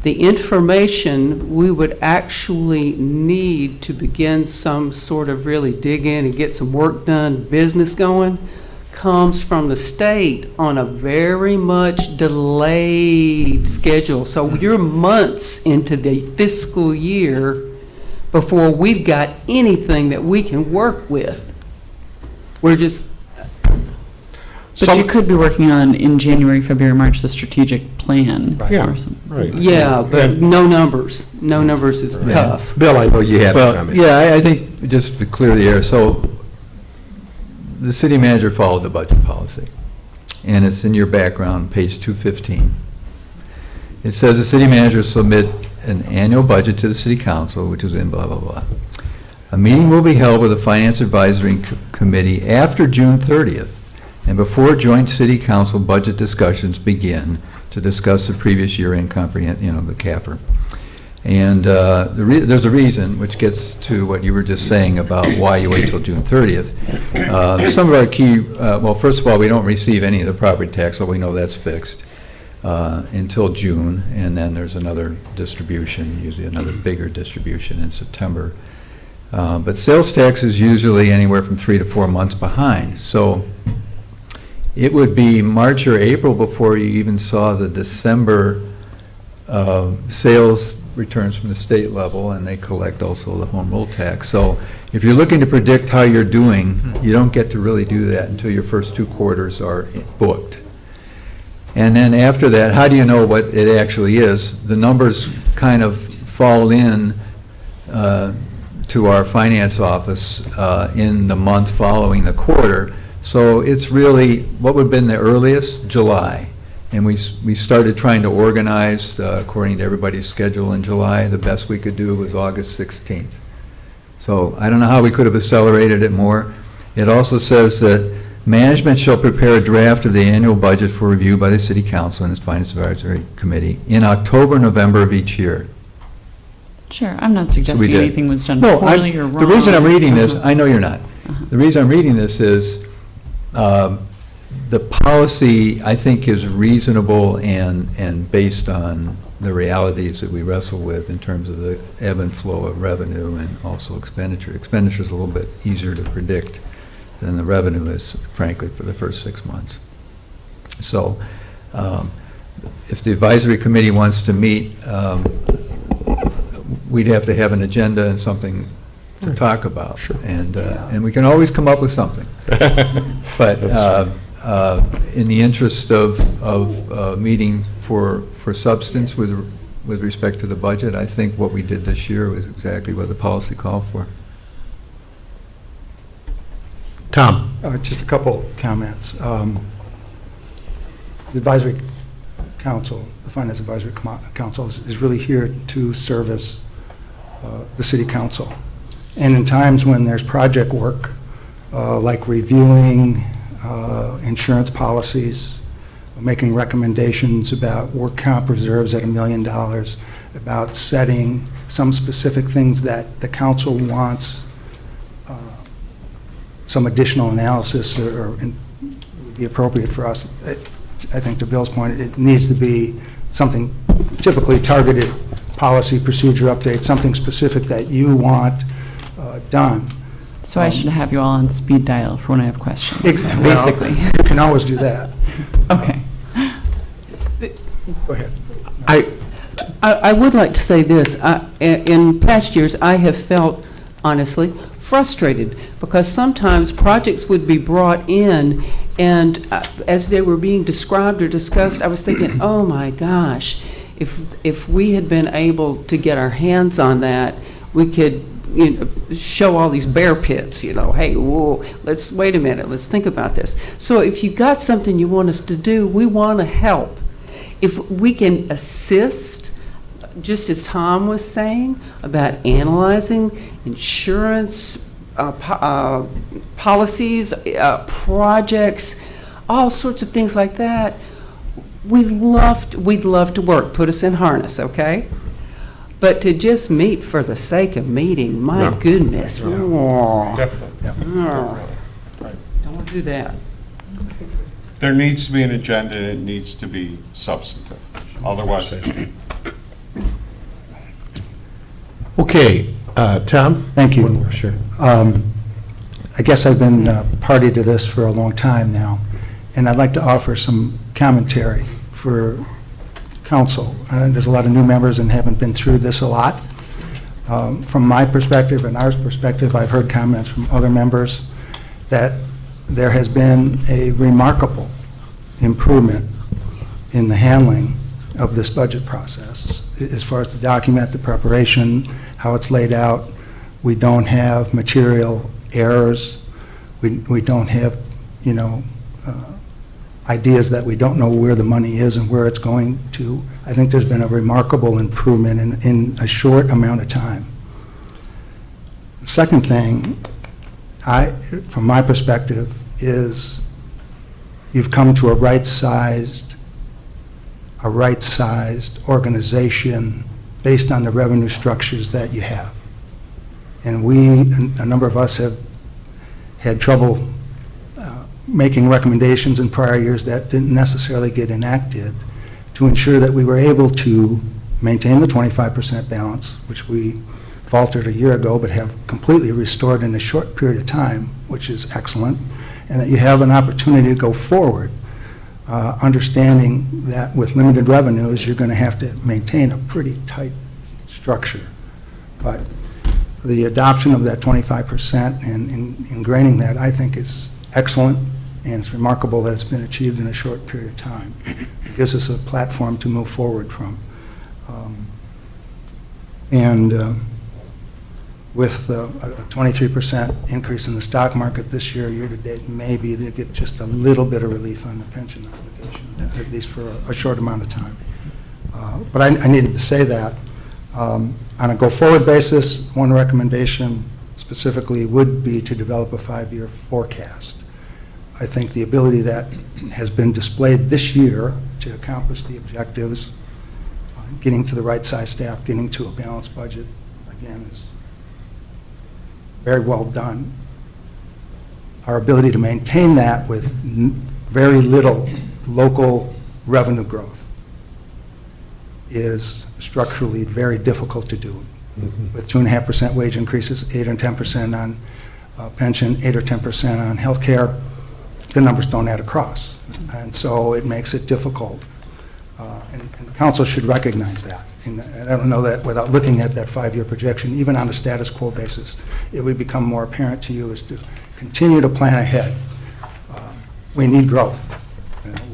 the information we would actually need to begin some sort of really dig in and get some work done, business going, comes from the state on a very much delayed schedule. So you're months into the fiscal year before we've got anything that we can work with. We're just... But you could be working on, in January, February, March, the strategic plan. Yeah, or something. right. Yeah, but no numbers. No numbers is tough. Bill, I know you had a Well, comment. yeah, I think, just to clear the air, so the city manager followed the budget policy, and it's in your background, page 215. It says the city manager submit an annual budget to the city council, which is in blah, blah, blah. A meeting will be held with the Finance Advisory Committee after June 30th and before joint city council budget discussions begin to discuss the previous year-end comprehend, the CAFR. And there's a reason, which gets to what you were just saying about why you wait till June 30th. Some of our key, well, first of all, we don't receive any of the property tax, so we know that's fixed until June, and then there's another distribution, usually another bigger distribution in September. But sales tax is usually anywhere from 3 to 4 months behind. So it would be March or April before you even saw the December sales returns from the state level, and they collect also the home rule tax. So if you're looking to predict how you're doing, you don't get to really do that until your first 2 quarters are booked. And then after that, how do you know what it actually is? The numbers kind of fall in to our finance office in the month following the quarter. So it's really, what would have been the earliest? July. And we started trying to organize according to everybody's schedule in July. The best we could do was August 16th. So I don't know how we could have accelerated it more. It also says that management shall prepare a draft of the annual budget for review by the City Council and its Finance Advisory Committee in October, November of each year. Sure, I'm not suggesting did. anything was done No, poorly or wrong. the reason I'm reading this, I know you're not. The reason I'm reading this is the policy, I think, is reasonable and based on the realities that we wrestle with in terms of the ebb and flow of revenue and also expenditure. Expenditure is a little bit easier to predict than the revenue is, frankly, for the first 6 months. So if the advisory committee wants to meet, we'd have to have an agenda and something to talk about. Sure. And we can always come up with something. But in the interest of meeting for substance with respect to the budget, I think what we did this year was exactly what the policy called for. Tom? Just a couple comments. The Advisory Council, the Finance Advisory Council is really here to service the City Council. And in times when there's project work, like reviewing insurance policies, making recommendations about work comp reserves at $1 million, about setting some specific things that the council wants some additional analysis or would be appropriate for us. I think to Bill's point, it needs to be something typically targeted policy procedure update, something specific that you want done. So I should have you all on speed dial for when I have questions, Well, basically. You can always do that. Okay. Go ahead. I would like to say this. In past years, I have felt, honestly, frustrated because sometimes projects would be brought in and as they were being described or discussed, I was thinking, oh my gosh, if we had been able to get our hands on that, we could show all these bear pits, hey, whoa, let's wait a minute, let's think about this. So if you got something you want us to do, we want to help. If we can assist, just as Tom was saying, about analyzing insurance policies, projects, all sorts of things like that, we'd love to work. Put us in harness, okay? But to just meet for the sake of meeting, my No. goodness. Oh, Definitely. don't do that. There needs to be an agenda, and it needs to be substantive. Otherwise, Okay, Tom? Thank you. One more, sure. I guess I've been party to this for a long time now, and I'd like to offer some commentary for council. There's a lot of new members and haven't been through this a lot. From my perspective and our perspective, I've heard comments from other members that there has been a remarkable improvement in the handling of this budget process. As far as the document, the preparation, how it's laid out, we don't have material errors. We don't have, ideas that we don't know where the money is and where it's going to. I think there's been a remarkable improvement in a short amount of time. Second thing, from my perspective, is you've come to a right-sized organization based on the revenue structures that you have. And a number of us have had trouble making recommendations in prior years that didn't necessarily get enacted to ensure that we were able to maintain the 25% balance, which we faltered a year ago but have completely restored in a short period of time, which is excellent, and that you have an opportunity to go forward, understanding that with limited revenues, you're going to have to maintain a pretty tight structure. But the adoption of that 25% and ingraining that, I think, is excellent, and it's remarkable that it's been achieved in a short period of time. It gives us a platform to move forward from. With a 23% increase in the stock market this year-to-date, maybe they get just a little bit of relief on the pension obligation, at least for a short amount of time. But I needed to say that. On a go-forward basis, one recommendation specifically would be to develop a 5-year forecast. I think the ability that has been displayed this year to accomplish the objectives, getting to the right size staff, getting to a balanced budget, again, is very well done. Our ability to maintain that with very little local revenue growth is structurally very difficult to do. With 2.5% wage increases, 8 or 10% on pension, 8 or 10% on health care, the numbers don't add across. And so it makes it difficult. And the council should recognize that. And I don't know that without looking at that 5-year projection, even on a status quo basis, it would become more apparent to you as to continue to plan ahead. We need growth.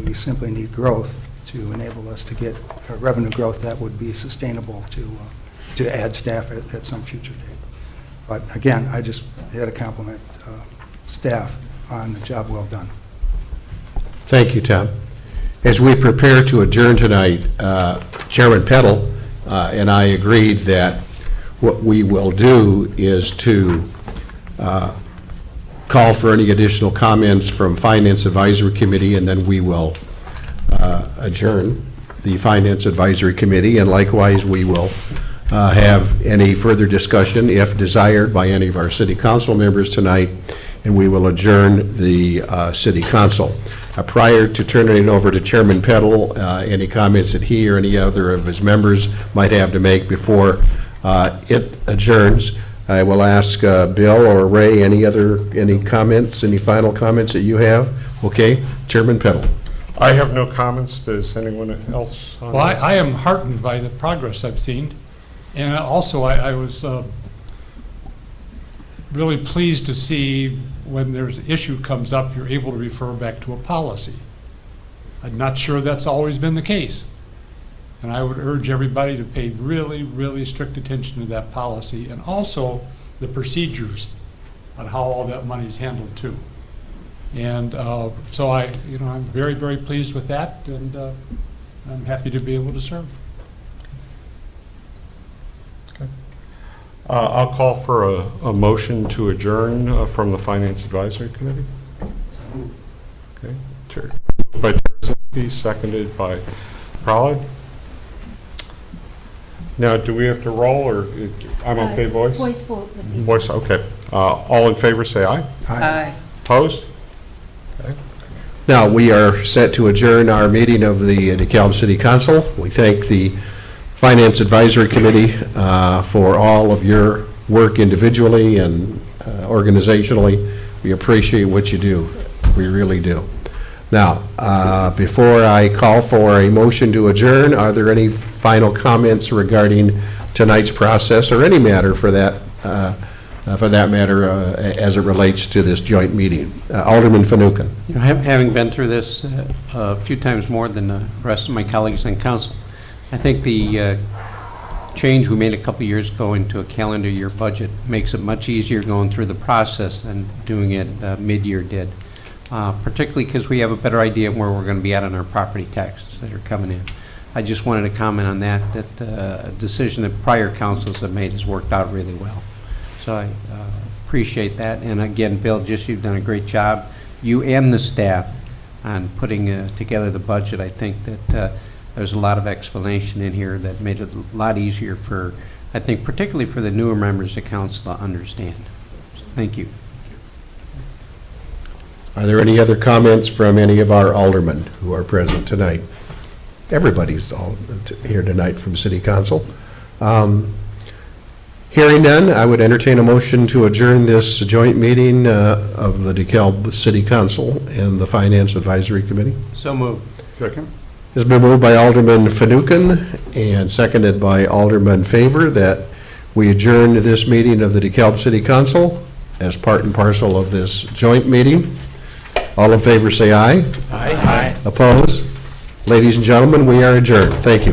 We simply need growth to enable us to get a revenue growth that would be sustainable to add staff at some future date. But again, I just had to compliment staff on a job well done. Thank you, Tom. As we prepare to adjourn tonight, Chairman Peddle and I agreed that what we will do is to call for any additional comments from Finance Advisory Committee, and then we will adjourn the Finance Advisory Committee, and likewise we will have any further discussion, if desired, by any of our city council members tonight, and we will adjourn the city council. Prior to turning it over to Chairman Peddle, any comments that he or any other of his members might have to make before it adjourns, I will ask Bill or Ray, any comments, any final comments that you have? Okay, Chairman Peddle. I have no comments. Does anyone else? Well, I am heartened by the progress I've seen. And also, I was really pleased to see when there's an issue comes up, you're able to refer back to a policy. I'm not sure that's always been the case. And I would urge everybody to pay really, really strict attention to that policy, and also the procedures on how all that money is handled too. And so I'm very, very pleased with that, and I'm happy to be able to serve. I'll call for a motion to adjourn from the Finance Advisory Committee. Okay. By Tarasinski, seconded by Pralad. Now, do we have to roll, or I'm okay, voice? Voice vote. Voice, okay. All in favor, say aye. Aye. Opposed? Okay. Now, we are set to adjourn our meeting of the DeKalb City Council. We thank the Finance Advisory Committee for all of your work individually and organizationally. We appreciate what you do. We really do. Now, before I call for a motion to adjourn, are there any final comments regarding tonight's process, or any matter for that matter as it relates to this joint meeting? Alderman Fanouken. You know, having been through this a few times more than the rest of my colleagues on council, I think the change we made a couple years ago into a calendar year budget makes it much easier going through the process than doing it mid-year did, particularly because we have a better idea of where we're going to be at on our property taxes that are coming in. I just wanted to comment on that a decision that prior councils have made has worked out really well. So I appreciate that. And again, Bill, you've done a great job, you and the staff, on putting together the budget. I think that There's a lot of explanation in here that made it a lot easier for, I think, particularly for the newer members of council to understand. So, thank you. Are there any other comments from any of our aldermen who are present tonight? Everybody's all here tonight from City Council. Hearing none, I would entertain a motion to adjourn this joint meeting of the DeKalb City Council and the Finance Advisory Committee. So moved. Second? It's been moved by Alderman Fanouken and seconded by Alderman Favor that we adjourn this meeting of the DeKalb City Council as part and parcel of this joint meeting. All in favor say aye. Aye. Opposed? Ladies and gentlemen, we are adjourned. Thank you.